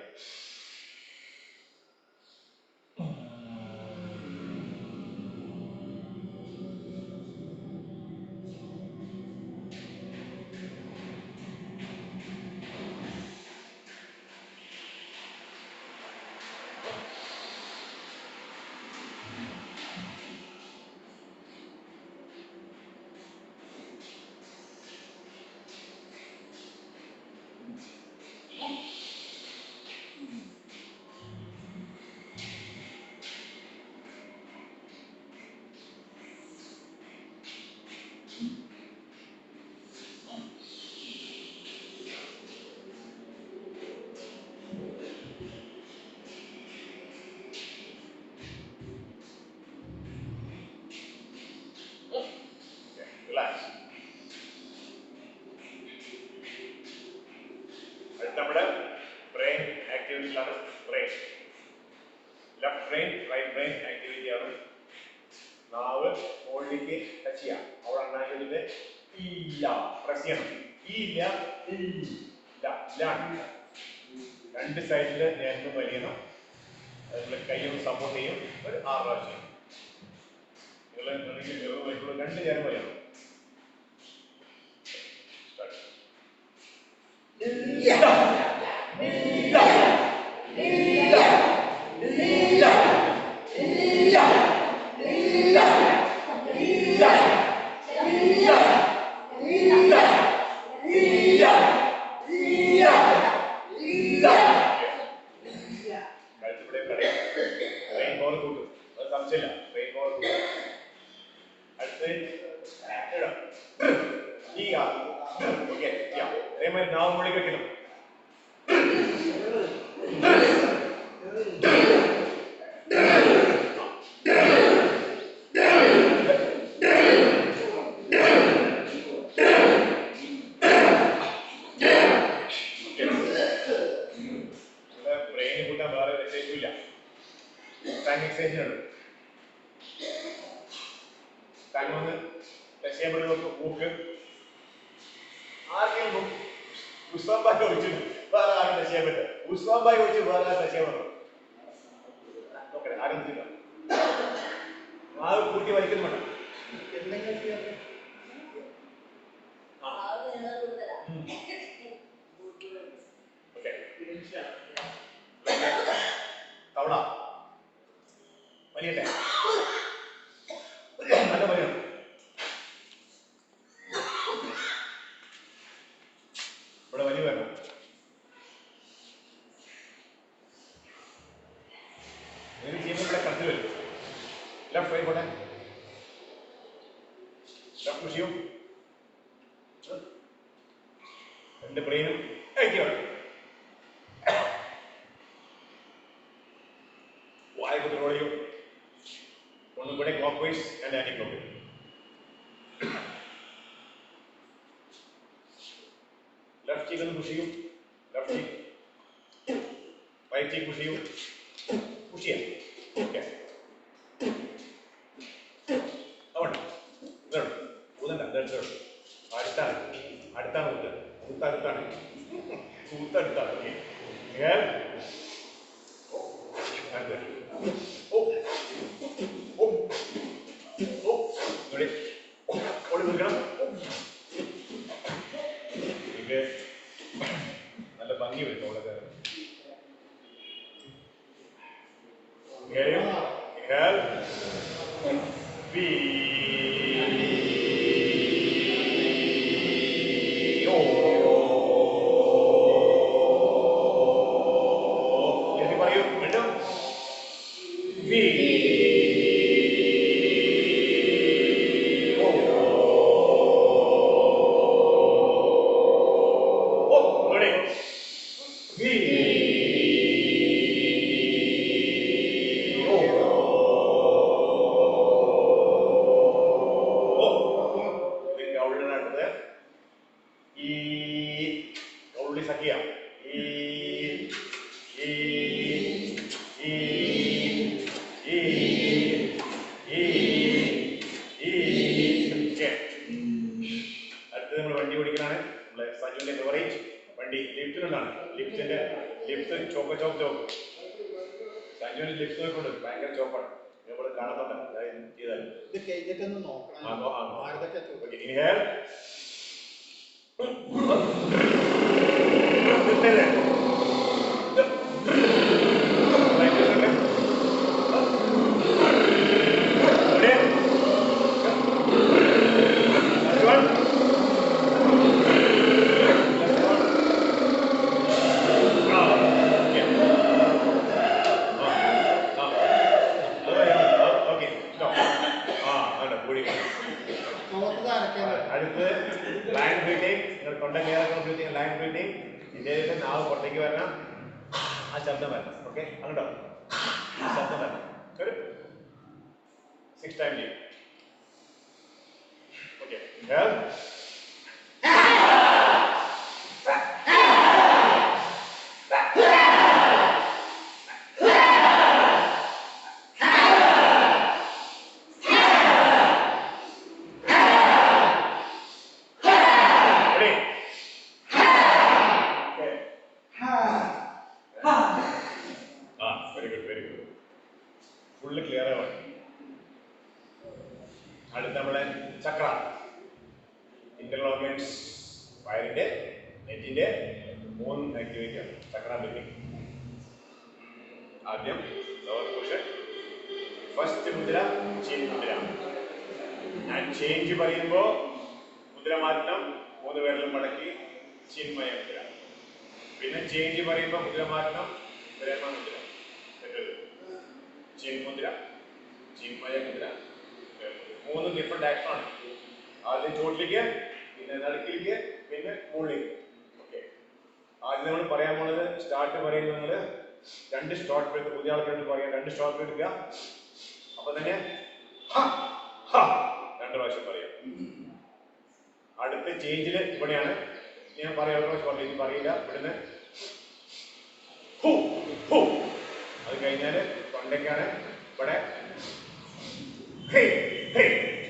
B: നമ്മുടെ ബ്രെയിൻ ആക്ടിവിറ്റിയിലാണ്. ലെഫ്റ്റ് ബ്രെയിൻ റൈറ്റ് ബ്രെയിൻ ആക്ടിവിറ്റിയാണ്. നാവ് മുകളിലേക്ക് ടച്ച് ചെയ്യാം. അവിടെ ഉണ്ടാക്കിയിട്ട് ഇല്ല പ്രസ് ചെയ്യണം. ഇല്ല രണ്ട് സൈഡിൽ നേരത്തെ വലിയണം. അതിൽ കൈയൊന്ന് സപ്പോർട്ട് ചെയ്യും. ഒരു 6 പ്രാവശ്യം നിങ്ങൾ 2 നേരം വലിയണം. Yeah. ശേഷിയില്ല. ടാങ് എക്സസൈസിനുണ്ട്. ടാങ് ഒന്ന് ടച്ചേബിൾ ബുക്ക് ആർക്കെങ്കിലും ഉസ്മാൻബായി ഒഴിച്ചു വേറെ ആരും ടച്ച് ചെയ്യാൻ പറ്റും. ഉസ്മാൻബായി ഒഴിച്ച് വേറെ ആരും ടച്ച് ചെയ്യാൻ പറ്റും. ഓക്കെ, ആരും ചെയ്യില്ല. ആ കൂട്ടി വലിക്കുന്നു വേണം. തവള വലിയട്ടെ, നല്ല വലിയാണ്. ഇവിടെ വലിയ വേണം. ഇങ്ങനെ ചെയ്യുമ്പോൾ ഇവിടെ കത്തി വരും. ലെഫ്റ്റ് കൈ പോട്ടെ, ലെഫ്റ്റ് പുഷ് ചെയ്യും. രണ്ട് ബ്രെയിനും അയക്കുക. വായ കുത്തിറോൾ ചെയ്യും. ഒന്നും കൂടെ clockwise and anticlockwise. Left cheek ഒന്ന് പുഷ് ചെയ്യും. Left cheek, right cheek push ചെയ്യും. പുഷ് ചെയ്യാം. ഓക്കെ, അതുകൊണ്ട് ഇതാണ് ഊതണ്ട. അടുത്താണ് അടുത്താണ് ഊത്ത്. ഊത്തടുത്താണ് ഊത്തടുത്താണ്. ഓക്കെ, നല്ല ഭംഗി വരും അവിടെ. പറയൂ വീണ്ടും. ഭയങ്കര ചോപ്പാണ്. ഇവിടെ കാണുന്നുണ്ട് ചെയ്താൽ അടുത്ത് ലൈൻ ബ്രീത്തിങ്. നിങ്ങൾ തൊണ്ട ക്ലിയർ ബ്രീത്തിങ്, ലൈൻ ബ്രീത്തിങ്. ഇതിന്റെ നാവ് പുറത്തേക്ക് വരണം, ആ ശബ്ദം വരണം. ഓക്കെ, അങ്ങോട്ടോ ആ ശബ്ദം വരണം. 6 ടൈം ചെയ്യും. ഓക്കെ, ഫുള്ള് ക്ലിയർ ആവാണ്. അടുത്ത നമ്മളെ ചക്ര, ഇന്റർണൽ ഓർഗൻസ്, വയറിന്റെ നെറ്റിന്റെ 3 ആക്ടിവിറ്റി ആണ് ചക്ര ബ്രീത്തിങ്. ആദ്യം ലോവർ പൊസിഷൻ, ഫസ്റ്റ് മുദ്ര ചീൻ മുദ്ര. ഞാൻ ചേഞ്ച് പറയുമ്പോൾ മുദ്ര മാറ്റണം, 3 വിരലും മടക്കി ചിന്മയ മുദ്ര. പിന്നെ ചേഞ്ച് പറയുമ്പോൾ മുദ്ര മാറ്റണം, ബ്രഹ്മ മുദ്ര. ചിന്മുദ്ര, ചിന്മയ മുദ്ര. 3 ഡിഫറെന്റ് ആക്ഷൻ ആണ്. ആദ്യം ചോട്ടിലേക്ക്, പിന്നെ നടുക്കിലേക്ക്, പിന്നെ മുകളിലേക്ക്. ഓക്കെ, ആദ്യം നമ്മൾ പറയാൻ പോണത് സ്റ്റാർട്ട് പറയുന്നത് നിങ്ങൾ 2 ഷോർട്ട് ബ്രേത്ത്. പുതിയ ആൾക്കാരോട് പറയാം, 2 ഷോർട്ട് ബ്രേത്ത് എടുക്കുക. അപ്പൊ തന്നെ 2 പ്രാവശ്യം പറയാം. അടുത്ത ചേഞ്ചില് ഇവിടെയാണ് ഞാൻ പറയാൻ പറയില്ല. ഇവിടുന്ന് കഴിഞ്ഞാൽ തൊണ്ടയ്ക്കാണ് ഇവിടെ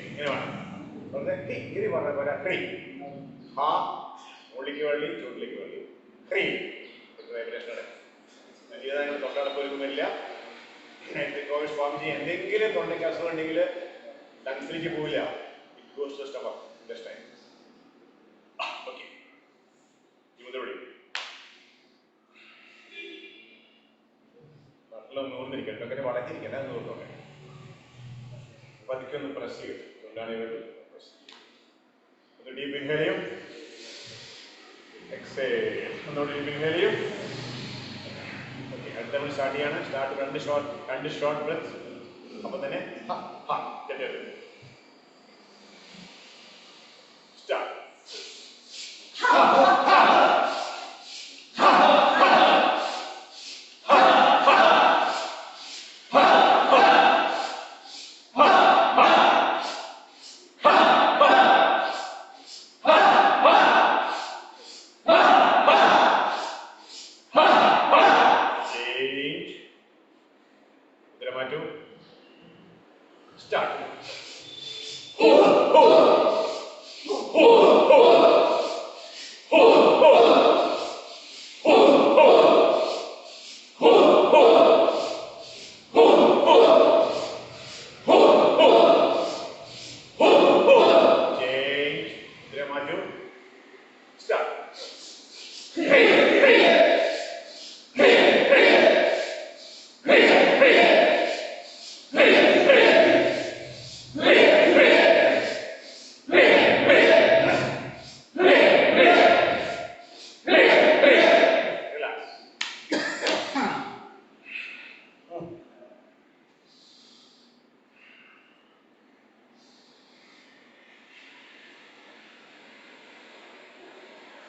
B: ഇങ്ങനെ വേണം. ഇങ്ങനെ പറഞ്ഞ പോലെ ഹാ ഉള്ളിക്ക് വേണ്ടി ചുണ്ടിലേക്ക് വേണ്ടി വൈബ്രേഷൻ ജീവിതങ്ങൾ തൊട്ടടപ്പൊരുക്കും വരില്ല. കോവിഡ് ഫോം ചെയ്യാൻ എന്തെങ്കിലും തൊണ്ടയ്ക്ക് അസുഖം ഉണ്ടെങ്കിൽ ലങ്സിലേക്ക് പോവില്ല. It goes to stomach intestine. Okay, മുതൽ നല്ലൊന്ന് നൂർന്നിരിക്കട്ടെ. അങ്ങനെ വളഞ്ഞിരിക്കണ്ട, അത് നൂർന്നോട്ടെ. പതുക്കെ ഒന്ന് പ്രസ് ചെയ്യും. അതുകൊണ്ടാണ് ഇവർ ഡീപ്പ് ഇൻഹേൽ ചെയ്യും, എക്സേൽ. ഒന്നുകൂടി ഡീപ്പ് ഇൻഹേൽ ചെയ്യും. ഓക്കെ, അടുത്ത നമ്മൾ സ്റ്റാർട്ട് ചെയ്യാണ്. സ്റ്റാർട്ട് രണ്ട് ഷോർട്ട് ബ്രെത്ത്. അപ്പൊ തന്നെ സ്റ്റാർട്ട്.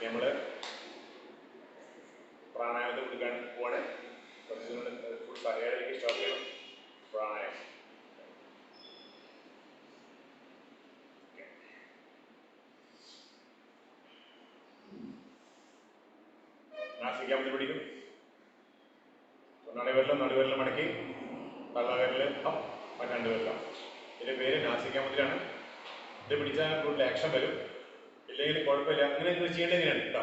B: നമ്മൾ പ്രാണായാമത്തെ കൊടുക്കാൻ പോവാണ്. കുറച്ച് 7:00 സ്റ്റോപ്പ് ചെയ്യണം പ്രാണായാമം. നാസികാമത്തിൽ പിടിക്കും. നടുവിരൽ മടക്കി തള്ളവിരൽ രണ്ട് വിരല. ഇതിന്റെ പേര് നാസികാമത്തിലാണ്. ഇത് പിടിച്ചാൽ കൂടുതൽ ആക്ഷൻ വരും. ഇല്ലെങ്കിൽ കുഴപ്പമില്ല. അങ്ങനെ നിങ്ങൾ ചെയ്യേണ്ടതിനാണ് കേട്ടോ.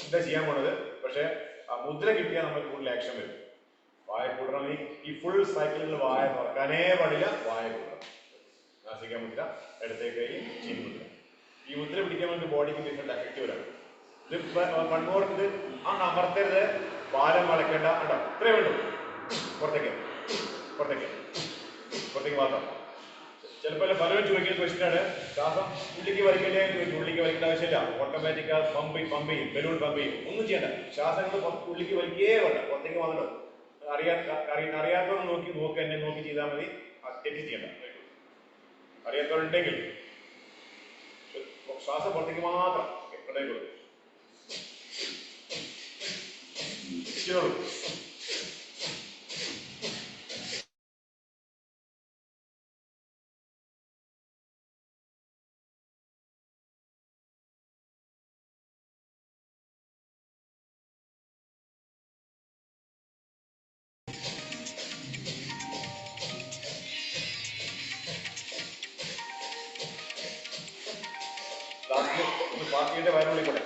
B: എന്താ ചെയ്യാൻ പോണത്? പക്ഷെ ആ മുദ്ര കിട്ടിയാൽ നമുക്ക് കൂടുതൽ ആക്ഷൻ വരും. വായ കൂടണം. ഈ ഫുൾ സൈക്കിളിൽ വായ തുറക്കാനേ പാടില്ല. വായ കൂടണം. നാസിക മുദ്ര, ഇടത്തേക്ക് കൈ, ചീൻ മുദ്ര. ഈ മുദ്ര പിടിക്കാൻ നമുക്ക് ബോഡിക്ക് ഡിഫറെന്റ് എഫക്റ്റീവ്. ഇത് കണ്ണൂർത്ത് അമർത്തരുത്. പാലം വളയ്ക്കേണ്ട. കേട്ടോ, ഇത്രേ വേണ്ടു. പുറത്തേക്ക് മാത്രം. ചിലപ്പോൾ പലരും ചോദിക്കുന്ന ക്വസ്റ്റ്യനാണ്, ശ്വാസം ഉള്ളിക്ക് വലിക്കണ്ടേ എന്ന് ചോദിക്കും. ഉള്ളിക്ക് വലിക്കേണ്ട ആവശ്യമില്ല. ഓട്ടോമാറ്റിക് പമ്പ് ചെയ്യും, ബലൂൺ പമ്പ് ചെയ്യും. ഒന്നും ചെയ്യണ്ട. ശ്വാസങ്ങൾ ഉള്ളിക്ക് വലിക്കേ വേണ്ട, പുറത്തേക്ക് മാത്രം. അറിയാത്തവർ എന്നെ നോക്കി ചെയ്താൽ മതി. തെറ്റി ചെയ്യണ്ട. അറിയാത്തവരുണ്ടെങ്കിൽ ശ്വാസം പുറത്തേക്ക് മാത്രം ചെയ്തോളൂ. പാർട്ടിയുടെ വയറുള്ളിക്കൂടെ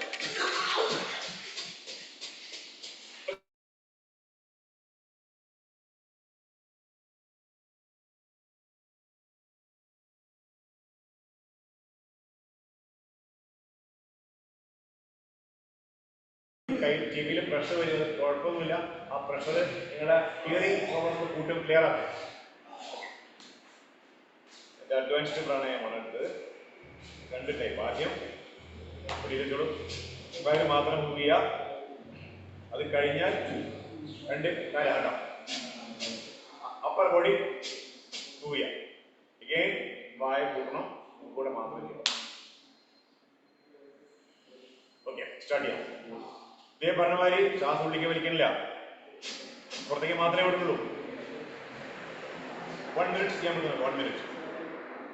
B: ചെവിയിൽ പ്രഷർ വരുന്നത് കുഴപ്പമൊന്നുമില്ല. ആ പ്രഷർ നിങ്ങളുടെ ഹിയറിംഗ് പ്രോബ്ലം കൂട്ടും, ക്ലിയർ ആക്കും. അഡ്വാൻസ്ഡ് പ്രാണായാമമാണ് എടുത്തത്. 2 ടൈപ്പ്. ആദ്യം വെളിയിലോട്ടും വയറ് മാത്രം മൂവ് ചെയ്യുക. അത് കഴിഞ്ഞാൽ 2 കാലാട്ടോ അപ്പർ ബോഡി മൂവ് ചെയ്യുക. അഗെയിൻ വായ കൂട്ടണം, കൂടെ മാത്രം ചെയ്യണം. ഓക്കെ, സ്റ്റാർട്ട് ചെയ്യാം. ഇതേ പറഞ്ഞ മാതിരി ശ്വാസം ഉള്ളിക്ക് വലിക്കുന്നില്ല, പുറത്തേക്ക് മാത്രമേ വിടുന്നുള്ളൂ. 1 മിനിറ്റ് ചെയ്യാൻ പറ്റുന്നു. 1 മിനിറ്റ്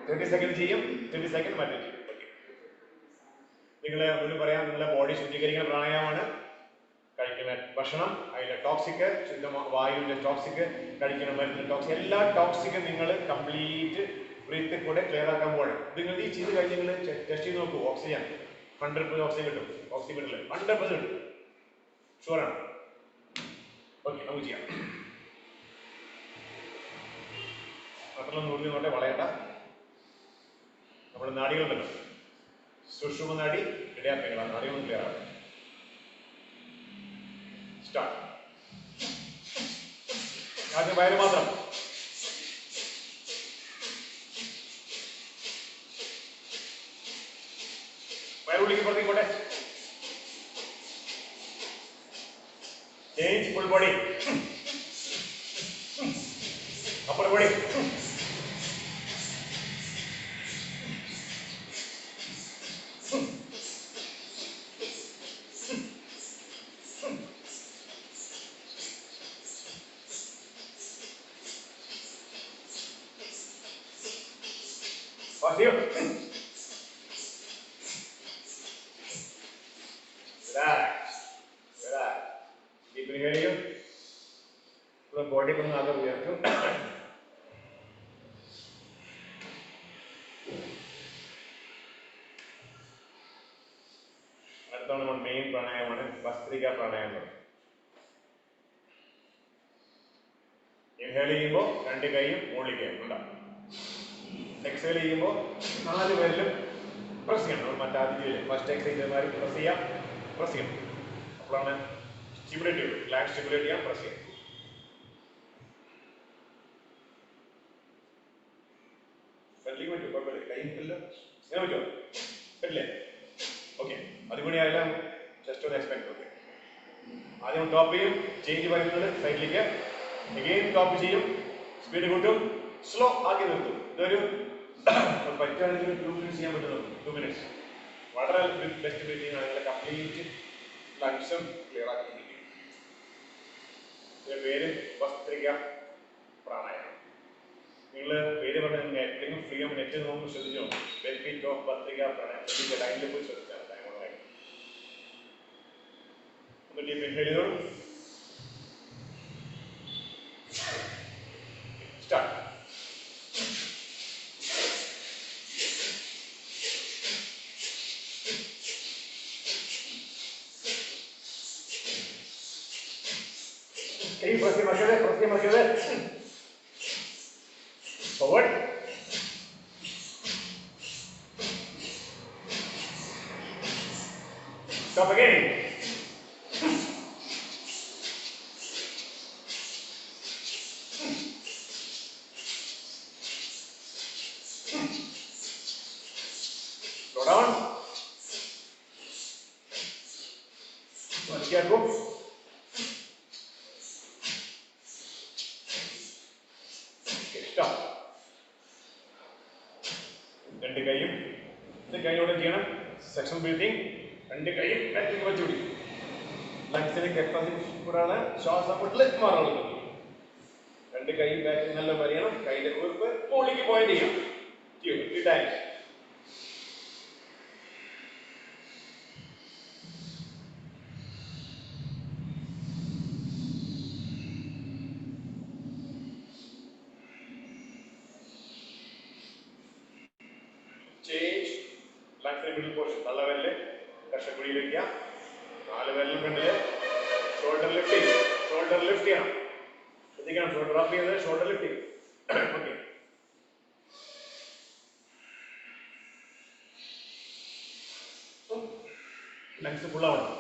B: 30 സെക്കൻഡ് ചെയ്യും, 30 സെക്കൻഡ് മറ്റേ ചെയ്യും. ഓക്കെ, നിങ്ങളെ ഒന്നും പറയാം, നിങ്ങളുടെ ബോഡി ശുദ്ധീകരിക്കുന്ന പ്രാണായാമമാണ്. കഴിക്കുന്ന കഴിക്കുന്ന ഭക്ഷണം, അതിൻ്റെ ടോക്സിക്, വായുവിൻ്റെ ടോക്സിക്, കഴിക്കുന്ന മരുന്നിൻ്റെ ടോക്സിക്, എല്ലാ ടോക്സിക്കും നിങ്ങൾ കംപ്ലീറ്റ് ബ്രീത്തിൽ കൂടെ ക്ലിയർ ആക്കാൻ പോകണം. നിങ്ങൾ ഈ ചെയ്ത് കഴിഞ്ഞ് നിങ്ങൾ ടെസ്റ്റ് ചെയ്ത് നോക്കൂ. ഓക്സിജൻ 100% ഓക്സിജൻ കിട്ടും. ഓക്സിജൻ കിട്ടില്ല 100% കിട്ടും. ഷുവറാണ്. ഓക്കെ, നമുക്ക് ചെയ്യാം. മറ്റുള്ള നൂറിൽ നോട്ടെ വളയണ്ട. നമ്മുടെ നാടികളുണ്ടല്ലോ, സുഷുമ നാടി, ഇടയാപ്പിങ്ങൾ, ആ നാടികളും ക്ലിയർ ആണ്. സ്റ്റാർട്ട്. ആദ്യം വയറ് മാത്രം. വയറുള്ളിക്ക് പുറത്തേക്ക് പോട്ടെ. Change full body. Upper body. Pasivo. Relax. Relax. Deep inhale. पूरा बॉडी को आगे उठाओ. അടുത്താണ് നമ്മുടെ മെയിൻ പ്രാണായാമമാണ് ഭസ്ത്രിക പ്രാണായാമം. ഇൻഹേൽ ചെയ്യുമ്പോൾ രണ്ട് കൈയും മുകളിലേക്ക് ഉണ്ടാവും. എക്സേൽ ചെയ്യുമ്പോൾ 4 പേരിലും പ്രസ് ചെയ്യണം. നമ്മൾ മറ്റാദ്യം ഫസ്റ്റ് എക്സൈസ് ചെയ്തമാതിരി പ്രസ് ചെയ്യാം, പ്രസ് ചെയ്യണം. അപ്പോഴാണ് സ്റ്റിമുലേറ്റ് ചെയ്യും. ലാങ് സ്റ്റിമുലേറ്റ് ചെയ്യാം, പ്രസ് ചെയ്യാം. പറ്റിലേക്ക് പറ്റും, കുഴപ്പമില്ല. കൈ പറ്റില്ല, ഇങ്ങനെ പറ്റുമോ? പറ്റില്ലേ? ഓക്കെ, അതുകൂടി ആയാലും ജസ്റ്റ് ഒന്ന് എക്സ്പെക്ട്. ഓക്കെ, ആദ്യം ടോപ്പ് ചെയ്യും, ചേഞ്ച് വരുന്നത് സൈഡിലേക്ക്, അഗെയിൻ ടോപ്പ് ചെയ്യും, സ്പീഡ് കൂട്ടും, സ്ലോ ആക്കി നിർത്തും. ഇതൊരു പറ്റുകയാണെങ്കിൽ 2 മിനിറ്റ്സ് ചെയ്യാൻ പറ്റുന്നു. 2 മിനിറ്റ്സ് വളരെ ബെസ്റ്റ് ബ്രീത്തിങ് ആണ്. കംപ്ലീറ്റ് ലങ്സും ക്ലിയർ ആക്കി. ഇതിന്റെ പേര് ഭസ്ത്രിക പ്രാണായാമം. നിങ്ങൾ പേര് പറഞ്ഞ എപ്പോഴും ഫ്രീ ആകുമ്പോൾ നെറ്റ് നോക്കുമ്പോൾ ശ്രദ്ധിച്ചോ. ബെനിഫിറ്റ് ഓഫ് ഭസ്ത്രിക പ്രാണായാമം ലൈനിൽ പോയി ശ്രദ്ധിച്ചാൽ ടൈമുകളായി. ഒന്ന് ഡീപ്പ് ഇൻഹേൽ ചെയ്തോളൂ. Start. Press the muscle. Forward. Stop again. Slow down. Let's get go. രണ്ട് കൈയും ഇത് കൈയോടെ ചെയ്യണം. Section breathing. രണ്ട് കൈയും ബാക്കിലേക്ക് വെച്ച് പിടിക്കും. ലങ്സിന് കപ്പാസിറ്റി കൂടാണ് ശ്വാസം മുട്ടൽ മാറുന്നത്. രണ്ട് കൈ ബാക്കിൽ നല്ല വരയണം. കൈയുടെ കുറിപ്പ് മുകളിലേക്ക് പോയിന്റ് ചെയ്യാം. 3 times. ചേഞ്ച്. ലങ്സിന്റെ മിഡിൽ പോർഷൻ തള്ളവരല് കഷക്കുഴിയിൽ വയ്ക്കുക. 4 വിരലും ഫ്രണ്ടില്. ഷോൾഡർ ലിഫ്റ്റ് ചെയ്യും. ഷോൾഡർ ലിഫ്റ്റ് ചെയ്യണം. ശ്രദ്ധിക്കണം, ഷോൾഡർ അപ്പ് ചെയ്യുന്നത്, ഷോൾഡർ ലിഫ്റ്റ് ചെയ്യും. ഓക്കെ, ലങ്സ് ഫുൾ ആവണം.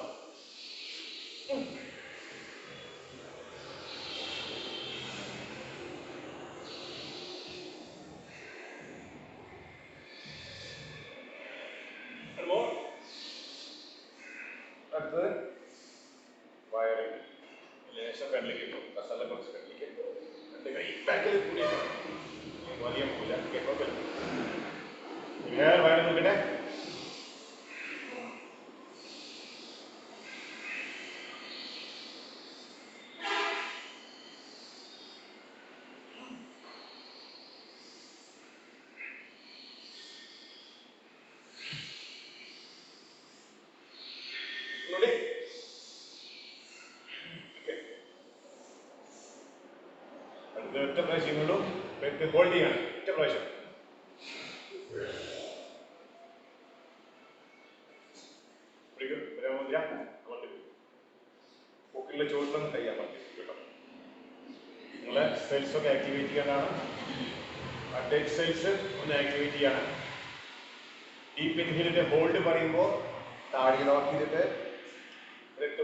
B: അടുത്തത് വയറിങ്. ലേശം ഫ്രണ്ടിലേക്ക് പോകും. കസല കുറച്ച് ഫ്രണ്ടിലേക്ക്. രണ്ട് കൈ ബാക്കിൽ കൂടി വലിയ പൂല കുഴപ്പമില്ല. വയറ് നോക്കട്ടെ. ഇത് ഒറ്റ പ്രാവശ്യങ്ങളുള്ളൂ. ഹോൾഡ് ചെയ്യണം ഒറ്റ പ്രാവശ്യം. ബ്രഹ്മമുദ്ര നമുക്ക് പൊക്കിലെ ചോട്ടിലൊന്നും കഴിയാൻ പറ്റും കേട്ടോ. നിങ്ങളെ സെൽസൊക്കെ ആക്ടിവേറ്റ് ചെയ്യാനാണ്. ഡെഡ് സെൽസ് ഒന്ന് ആക്ടിവേറ്റ് ചെയ്യാണ്. ഡീപ്പ് ഇൻഹേലിന്റെ ഹോൾഡ് പറയുമ്പോൾ താടി ലോക്ക് ചെയ്തിട്ട്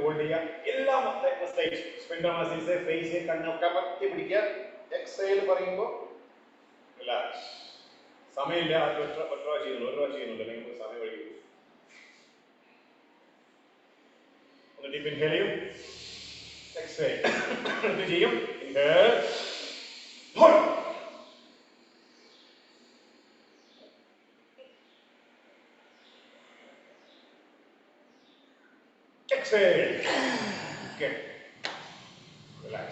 B: ഹോൾഡ് ചെയ്യുക. എല്ലാം സ്പിൻഡർ മസിൽസ്, ഫേസ്, കണ്ണൊക്കെ പറ്റി പിടിക്കുക. എക്സൈൽ പറയുമ്പോൾ റിലാക്സ്. സമയമില്ല, അത് ഒറ്റ ചെയ്യുന്നുള്ളൂ, ഒരു പ്രാവശ്യം ചെയ്യുന്നുള്ളൂ, അല്ലെങ്കിൽ സമയം വൈകി. ഒന്ന് ഡീപ്പ് ഇൻഹേൽ ചെയ്യും, എക്സൈൽ എന്ത് ചെയ്യും, inhale hold. Exhale. Okay. Relax.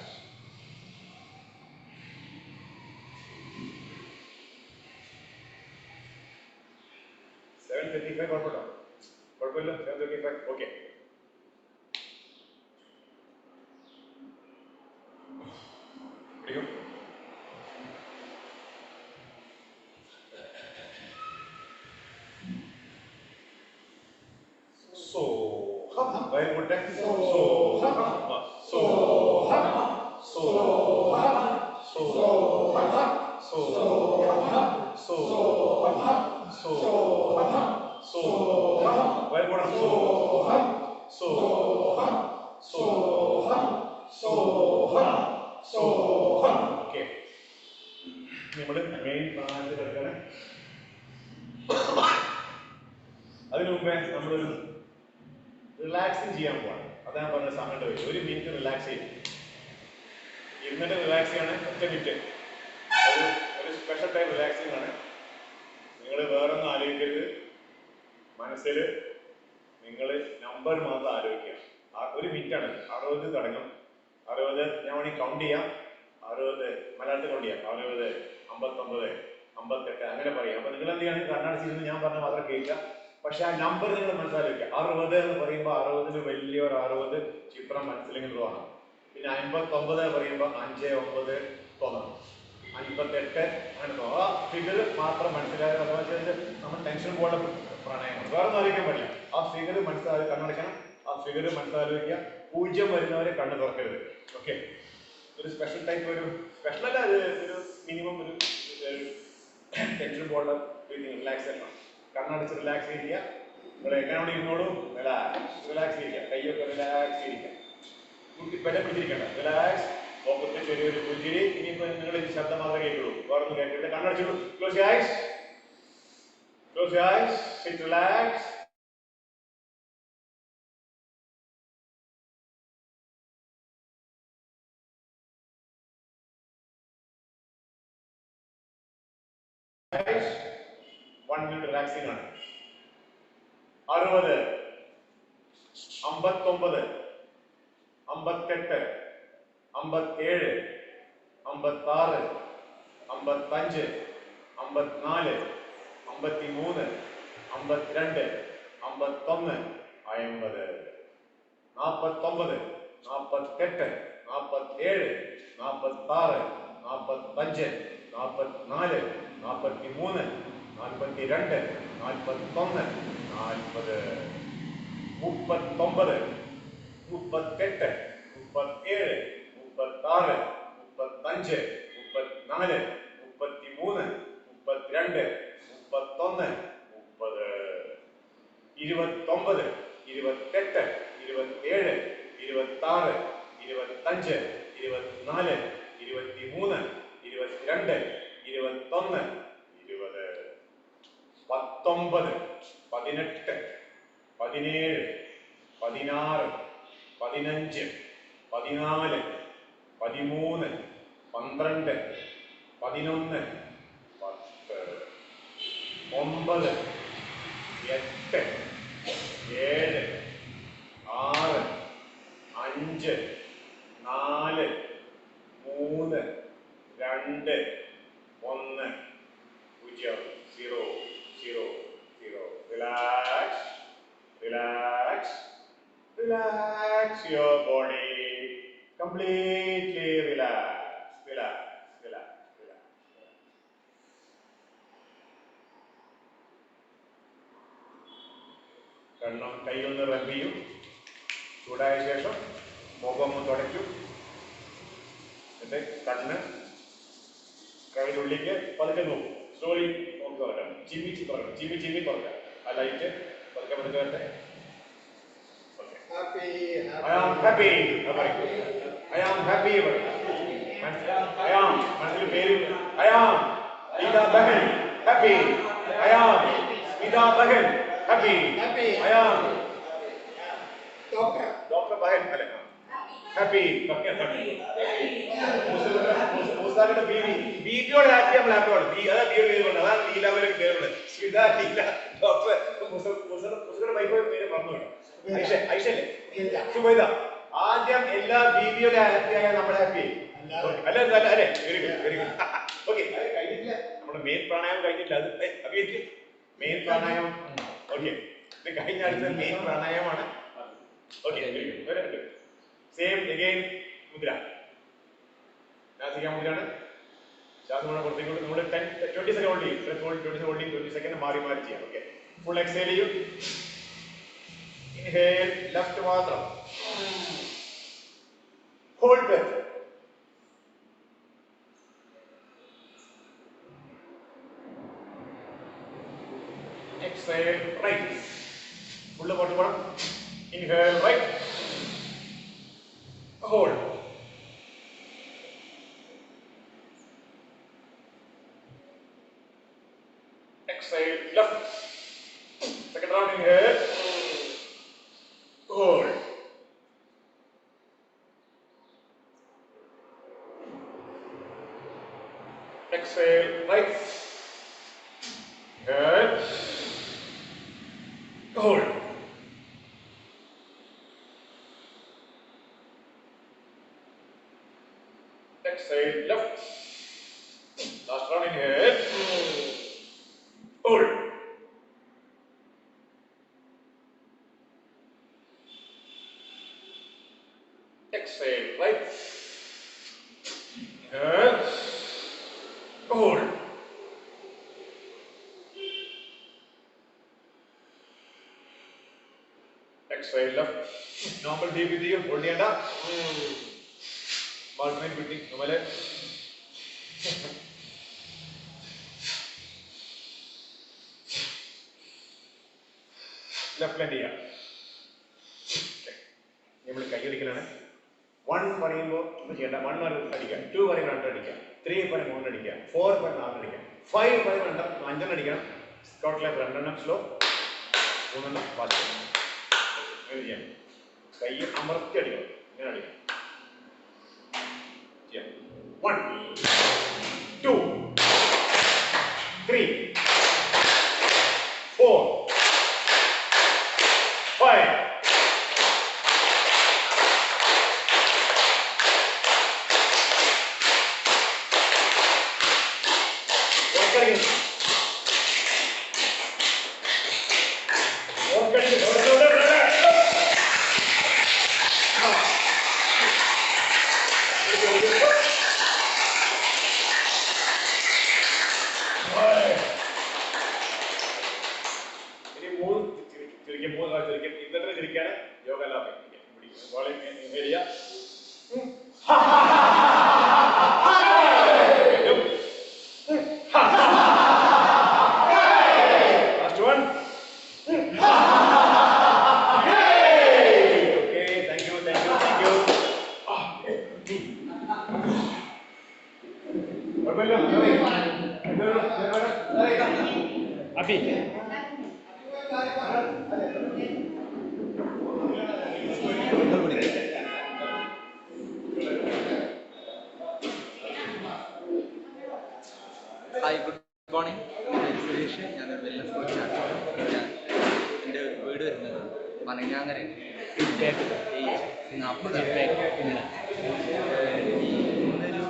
B: കുഴപ്പമില്ല. 7:35 ഓക്കെ. പിടിക്കും. വയൽ മുട്ടെ. നമ്മള് മെയിൻ പ്രാണായാമത്തിൽ കിടക്കാണ്. അതിനു മുമ്പേ നമ്മളൊരു റിലാക്സിങ് ചെയ്യാൻ പോവാണ്. അതാണ് പറഞ്ഞ സമയത്ത് വരും. 1 മിനിറ്റ് റിലാക്സ് ചെയ്യും. ഇരുന്നിട്ട് റിലാക്സ് ചെയ്യാണ്. 10 മിനിറ്റ്. ഒരു സ്പെഷ്യൽ ടൈം റിലാക്സിങ് ആണ്. നിങ്ങൾ വേറൊന്നും ആലോചിക്കരുത്. മനസ്സിൽ നിങ്ങൾ നമ്പർ മാത്രം ആലോചിക്കുക. 1 മിനിറ്റാണ്. 60 തുടങ്ങും. 60 ഞാൻ വേണമെങ്കിൽ കൗണ്ട് ചെയ്യാം. 60 മലയാളത്തിൽ കൗണ്ട് ചെയ്യാം. 60, 59, 58 അങ്ങനെ പറയാം. അപ്പൊ നിങ്ങൾ എന്ത് ചെയ്യണം, കണ്ണടച്ചിരുന്ന് ഞാൻ പറഞ്ഞ മാത്രം കേൾക്കുക. പക്ഷെ ആ നമ്പർ നിങ്ങൾ മനസ്സിലാക്കുക. 60 എന്ന് പറയുമ്പോൾ 60 വലിയൊരു 60 ചിത്രം മനസ്സിലിങ്ങനെ തോന്നണം. പിന്നെ 59 പറയുമ്പോൾ 5, 9 തോന്നണം. 58 അങ്ങനെ തോന്നും. ആ ഫിഗർ മാത്രം മനസ്സിലാക്കുക. അഥവാ നമ്മൾ ടെൻഷൻ പോലെ പ്രാണായാമമാണ്. വേറെ ഒന്നും അറിയിക്കാൻ പറ്റില്ല. ആ ഫിഗർ മനസ്സിലാക്കി കണ്ണടയ്ക്കണം. ആ ഫിഗർ മനസ്സിലാക്കുക. 0 വരുന്നവരെ കണ്ണ് തുറക്കരുത്. ഓക്കെ. ഒരു സ്പെഷ്യൽ ടൈപ്പ്, ഒരു സ്പെഷ്യൽ അല്ല, അത് ഒരു മിനിമം ഒരു ടെൻഷൻ പോലെ റിലാക്സ് ചെയ്യണം. കണ്ണടച്ച് റിലാക്സ് ചെയ്യിക്കുക. നിങ്ങൾ എങ്ങനെ അവിടെ ഇരുന്നോളൂ, റിലാക്സ് ചെയ്യിക്കുക. കൈയൊക്കെ റിലാക്സ് ചെയ്യിക്കുക. പെട്ടെ പിടിച്ചിരിക്കണ്ട. റിലാക്സ്. പോക്കറ്റ് ചെറിയൊരു പുഞ്ചിരി. ഇനിയിപ്പോ നിങ്ങൾ ശബ്ദം മാത്രമേ കേൾക്കുള്ളൂ, വേറെ ഒന്നും കേൾക്കില്ല. കണ്ണടച്ചോളൂ. Close your eyes. Close your eyes. Sit relax. Eyes. 1 minute relaxing ആണ്. 60, 59, 58, 57, 56, 55, 54, 53, 52, 51, 50, 49, 48, 47, 46, 45, 44, 43, 42, 41, 40, 39, 38, 37, 36, 35, 34, 33, 32, 31, 30, 29, 28, 27, 26, 25, 24, 23, 22, 21, 20, 19, 18, 17, 16, 15, 14, 13, 12, 11, 10, 9, 8, 7, 6, 5, 4, 3, 2, 1, 0, 0, 0, 0. Relax, relax, relax your body. Completely relax, relax. കൈ ഒന്ന് റബ് ചെയ്യും. ചൂടായ ശേഷം മുഖം ഒന്ന് തുടയ്ക്കും. എന്നിട്ട് കണ്ണ് കൈയുടെ ഉള്ളിലേക്ക് പതുക്കെ നോക്കും. സ്ലോലി നോക്കി തുറക്കണം. ചിമ്മി ചിമ്മി തുറക്കാം. ആ ലൈറ്റ് പതുക്കെ പതുക്കെ വരട്ടെ. I am happy. I am happy. I am മനസ്സിൽ പേര് I am Ida Bahan happy. I am Ida Bahan happy. I am Dr. Bahan happy. മുസ്താഖിന്റെ ബീബിയോട് ഹാപ്പി നമ്മൾ ഹാപ്പിയോട് അതാ ബീബി അതാണ് ലീലാവരുടെ പേരുള്ളത്. ഇതാ ലീല ഡോക്ടർ മുസ്താഖിന്റെ വൈഫ് പേര് മറന്നു കേട്ടോ. ഐഷല്ലേ സുബൈദ. ആദ്യം എല്ലാ ബീബിയുടെ ഹാപ്പിയായ നമ്മൾ ഹാപ്പി അല്ലേ? അല്ലേ? Very good very good. Okay, നമ്മുടെ മെയിൻ പ്രാണായാമം കഴിഞ്ഞില്ല. അത് അഭിയറ്റ് മെയിൻ പ്രാണായാമം. ഓക്കെ, ഇത് കഴിഞ്ഞ അടുത്ത മെയിൻ പ്രാണായാമമാണ്. Okay, very good. Same again mudra. നാസിക മുദ്രയാണ്. ശ്വാസം പുറത്തേക്ക് നമ്മൾ 20 സെക്കൻഡ് ഹോൾഡ് ചെയ്യും. 20 സെക്കൻഡ് മാറി മാറി ചെയ്യാം. ഓക്കെ, ഫുൾ എക്സേൽ ചെയ്യും. Inhale, left മാത്രം. Hold breath. Exhale, right. Full body പോണം. Inhale, right. Hold. Exhale, left. Second round, inhale. Hold. Exhale, right. Good. Hold. Exhale, left. Last round, inhale. Hold. Exhale, right. Good. Hold. Exhale, left. Normal deep breathing. Hold ചെയ്യണ്ട. Alternate breathing. നമ്മളെ left hand ചെയ്യാം. നമ്മൾ കൈയടിക്കലാണ്. 1 പറയുമ്പോൾ ഒന്നും ചെയ്യണ്ട. 1 അടിക്കാം, 2 പറയുമ്പോൾ 2 അടിക്കാം, 3 പറയുമ്പോൾ 3 അടിക്കാം, 4 പറയുമ്പോൾ 4 അടിക്കാം, 5 പറയുമ്പോൾ 5 അടിക്കണം. Scout life 2 slow, 3 fast. ഇങ്ങനെ ചെയ്യാം. കൈ അമർത്തി അടിക്കണം. ഇങ്ങനെ അടിക്കാം. ചെയ്യാം. 1 2 3 4 5 ഇന്നത്തെ തിരിക്കാണ് യോഗ ലാഭം. Last one. Okay, thank you. Abhi.
C: Hi, good morning. Suresh, ഞാനൊരു വെൽനസ് കോച്ചാണ്. എൻ്റെ വീട് വരുന്നത് പനങ്ങാങ്ങര. ഇന്നൊരു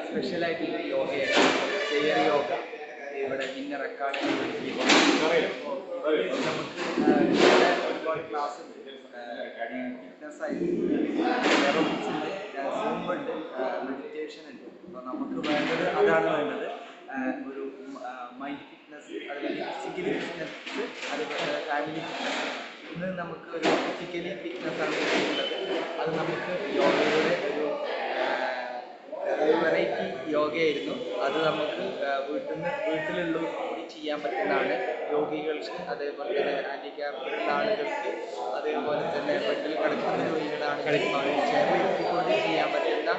C: സ്പെഷ്യലായിട്ടുള്ള യോഗയാണ്, ചെയർ യോഗ. ഇവിടെ ഇന്നർ അക്കാഡമി ഒരുപാട് ക്ലാസ് ഉണ്ട്. ഫിറ്റ്നസ് ആയിട്ട് എറോബിക്സ് ഉണ്ട്, സൂംബ് ഉണ്ട്, മെഡിറ്റേഷൻ ഉണ്ട്. അപ്പോൾ നമുക്ക് വേണ്ടത് അതാണ് വേണ്ടത്. ഒരു മൈൻഡ് ഫിറ്റ്നസ്, അതുപോലെ ഫിസിക്കലി ഫിറ്റ്നസ്, അതുപോലെ ഫാമിലി ഫിറ്റ്നസ്. ഇന്ന് നമുക്ക് ഒരു ഫിസിക്കലി ഫിറ്റ്നസ് ആണ് കിട്ടിയിട്ടുള്ളത്. അത് നമുക്ക് യോഗയുടെ ഒരു വെറൈറ്റി യോഗയായിരുന്നു. അത് നമുക്ക് വീട്ടിലുള്ളവർക്ക് കൂടി ചെയ്യാൻ പറ്റുന്നതാണ്. രോഗികൾക്ക്, അതേപോലെ തന്നെ ഹാൻഡിക്യാപ്ഡ് ആളുകൾക്ക്, അതേപോലെ തന്നെ ബെഡിൽ കിടക്കുന്ന രോഗികളാണെങ്കിലും ചെയറിൽ ഇരുത്തിക്കൊണ്ട് ചെയ്യാൻ പറ്റുന്ന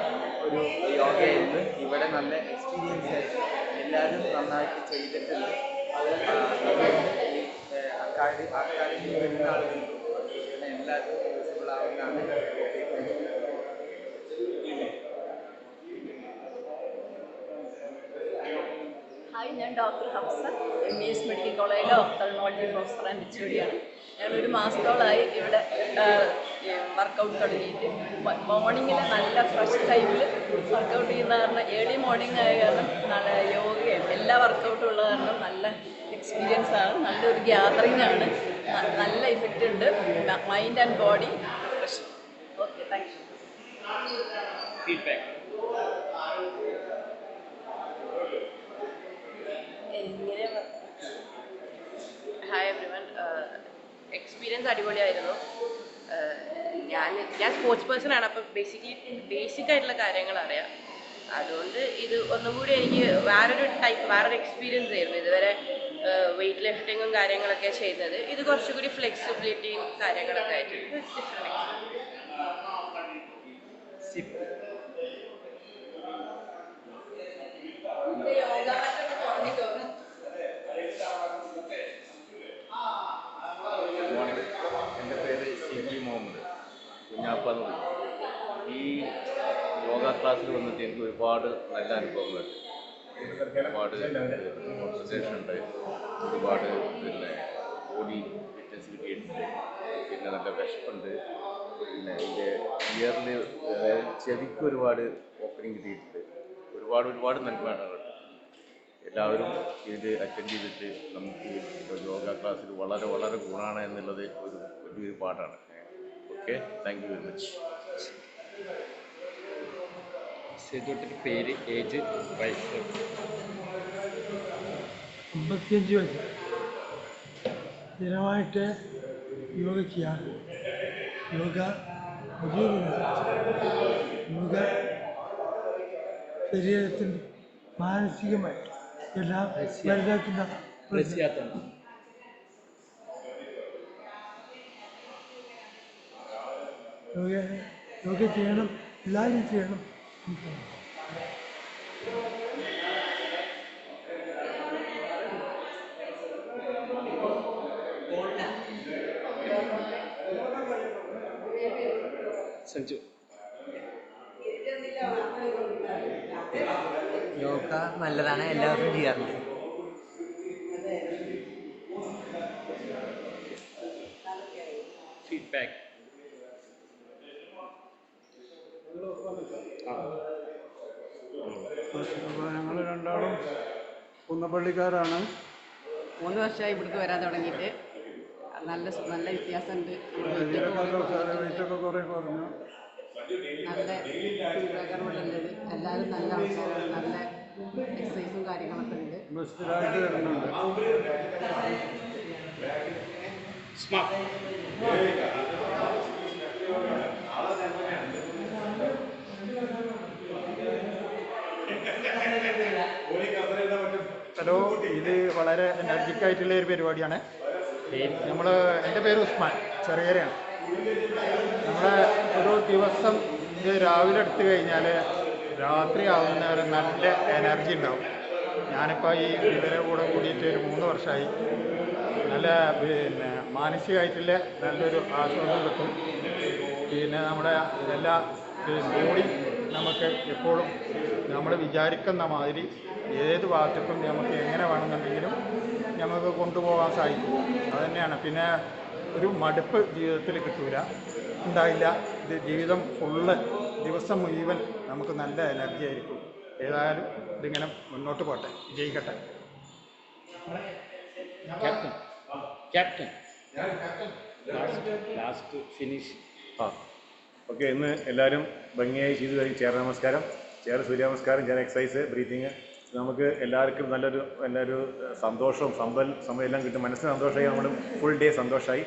C: ഒരു യോഗയായിരുന്നു. ഇവിടെ നല്ല എക്സ്പീരിയൻസ് ആയിട്ട് എല്ലാവരും നന്നായിട്ട് ചെയ്തിട്ടുണ്ട്. അതുകൊണ്ട് അക്കാദമി വരുന്ന ആളുകൾക്കും എല്ലാവർക്കും യൂസ്ഫുൾ ആവുന്നതാണ്.
D: ഹായ്, ഞാൻ ഡോക്ടർ ഹഫ്സ, MES മെഡിക്കൽ കോളേജിലെ ഒഫ്തൽമോളജി പ്രൊഫസർ ആൻഡ് HOD. ഞങ്ങളൊരു മാസത്തോളമായി ഇവിടെ വർക്കൗട്ട് തുടങ്ങിയിട്ട്. മോർണിംഗിൽ നല്ല ഫ്രഷ് ടൈമിൽ വർക്കൗട്ട് ചെയ്യുന്ന കാരണം, ഏർലി മോർണിംഗ് ആയ കാരണം നല്ല യോഗയും എല്ലാ വർക്കൗട്ടും ഉള്ള കാരണം നല്ല എക്സ്പീരിയൻസ് ആണ്. നല്ലൊരു ഗ്യാതറിംഗ് ആണ്. നല്ല ഇഫക്റ്റ് ഉണ്ട് mind and body fresh. Okay, thank U.
A: Feedback.
E: Hi everyone, experience അടിപൊളിയായിരുന്നു. ഞാൻ സ്പോർട്സ് പേഴ്സൺ ആണ്. അപ്പം ബേസിക് ആയിട്ടുള്ള കാര്യങ്ങൾ അറിയാം. അതുകൊണ്ട് ഇത് ഒന്നും കൂടി എനിക്ക് വേറൊരു എക്സ്പീരിയൻസ് ആയിരുന്നു. ഇതുവരെ വെയിറ്റ് ലിഫ്റ്റിങ്ങും കാര്യങ്ങളൊക്കെ ചെയ്യുന്നത്. ഇത് കുറച്ചുകൂടി ഫ്ലെക്സിബിലിറ്റിയും കാര്യങ്ങളൊക്കെ ആയിട്ട് ഡിഫറെൻറ്റ്
F: എൻ്റെ പേര് CG മുഹമ്മദ്, കുഞ്ഞാപ്പ എന്ന് പറയും. ഈ യോഗ ക്ലാസ്സിൽ വന്നിട്ട് എനിക്ക് ഒരുപാട് നല്ല അനുഭവങ്ങളുണ്ട്. ഒരുപാട് കോൺസെൻട്രേഷൻ ഉണ്ട്, ഒരുപാട് ബോഡി ഫിറ്റ്നസ് കിട്ടിയിട്ടുണ്ട്, പിന്നെ നല്ല വിശപ്പുണ്ട്, പിന്നെ എൻ്റെ ഇയറിൽ ചെവിക്ക് ഒരുപാട് ഓപ്പണിങ് കിട്ടിയിട്ടുണ്ട്. ഒരുപാട് നന്മകളുണ്ട്. എല്ലാവരും ഇത് അറ്റൻഡ് ചെയ്തിട്ട് നമുക്ക് യോഗ ക്ലാസ്സിൽ വളരെ ഗുണമാണ് എന്നുള്ളത് വലിയൊരു പാഠമാണ്. Okay, thank you very much.
A: സേതുട്ടിൻ്റെ പേര്, ഏജ്, വയസ്സ്?
G: 55 വയസ്സ്. സ്ഥിരമായിട്ട് യോഗ ചെയ്യാറ്. യോഗ യോഗ ശരീരത്തിന് മാനസികമായിട്ട് എല്ലാം വലുതാക്കുന്ന യോഗ ചെയ്യണം, എല്ലാവരും ചെയ്യണം.
A: സഞ്ജു.
C: യോഗ നല്ലതാണ്, എല്ലാവരും ചെയ്യാറുണ്ട്.
A: ഫീഡ്ബാക്ക്.
G: ഞങ്ങൾ രണ്ടാളും കുന്നപ്പള്ളിക്കാരാണ്.
H: 3 വർഷമായി ഇവിടേക്ക് വരാൻ തുടങ്ങിയിട്ട്. നല്ല വ്യത്യാസമുണ്ട്.
G: വെയിറ്റൊക്കെ കുറേ കുറഞ്ഞു.
H: നല്ല ഫീഡ്ബാക്കാറുള്ളത്. എല്ലാവരും നല്ല ആൾക്കാരാണ്. നല്ല എക്സസൈസും കാര്യങ്ങളൊക്കെ ഉണ്ട്.
G: ബെസ്റ്റിലായിട്ട് വരുന്നുണ്ട്.
I: ഹലോ, ഇത് വളരെ എനർജിക് ആയിട്ടുള്ള ഒരു പരിപാടിയാണ്. എൻ്റെ പേര് ഉസ്മാൻ, ചെറിയരയാണ്. നമ്മളെ ഒരു ദിവസം ഇത് രാവിലെ എടുത്തു കഴിഞ്ഞാൽ രാത്രി ആവുന്ന ഒരു നല്ല എനർജി ഉണ്ടാവും. ഞാനിപ്പോൾ ഇവരെ കൂടെ കൂടിയിട്ട് ഒരു 3 വർഷമായി. നല്ല മാനസികമായിട്ടുള്ള നല്ലൊരു ആശ്വാസം കിട്ടും. പിന്നെ നമ്മുടെ എല്ലാ ബോഡി നമുക്ക് എപ്പോഴും നമ്മൾ വിചാരിക്കുന്ന മാതിരി ഏത് ഭാഗത്തേക്കും നമുക്ക് എങ്ങനെ വേണമെന്നുണ്ടെങ്കിലും നമുക്ക് കൊണ്ടുപോകാൻ സാധിക്കും. അതുതന്നെയാണ്. പിന്നെ ഒരു മടുപ്പ് ജീവിതത്തിൽ ഉണ്ടായില്ല. ഇത് ജീവിതം ഫുള്ള് ദിവസം മുഴുവൻ നമുക്ക് നല്ല എനർജി ആയിരിക്കും. ഏതായാലും ഇതിങ്ങനെ മുന്നോട്ട് പോട്ടെ, വിജയിക്കട്ടെ.
A: Captain last finish.
B: ഓക്കെ, ഇന്ന് എല്ലാവരും ഭംഗിയായി ചെയ്തു കഴിഞ്ഞ് ചേർ നമസ്കാരം, സൂര്യ നമസ്കാരം, എക്സസൈസ്, ബ്രീത്തിങ്. നമുക്ക് എല്ലാവർക്കും നല്ലൊരു സന്തോഷവും സമ്പൽ എല്ലാം കിട്ടും. മനസ്സിന് സന്തോഷമായി, നമ്മൾ ഫുൾ ഡേ സന്തോഷമായി.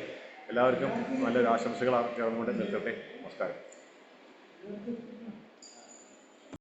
B: എല്ലാവർക്കും നല്ലൊരു ആശംസകൾ ചേർന്നുകൊണ്ട് നിർത്തട്ടെ. നമസ്കാരം.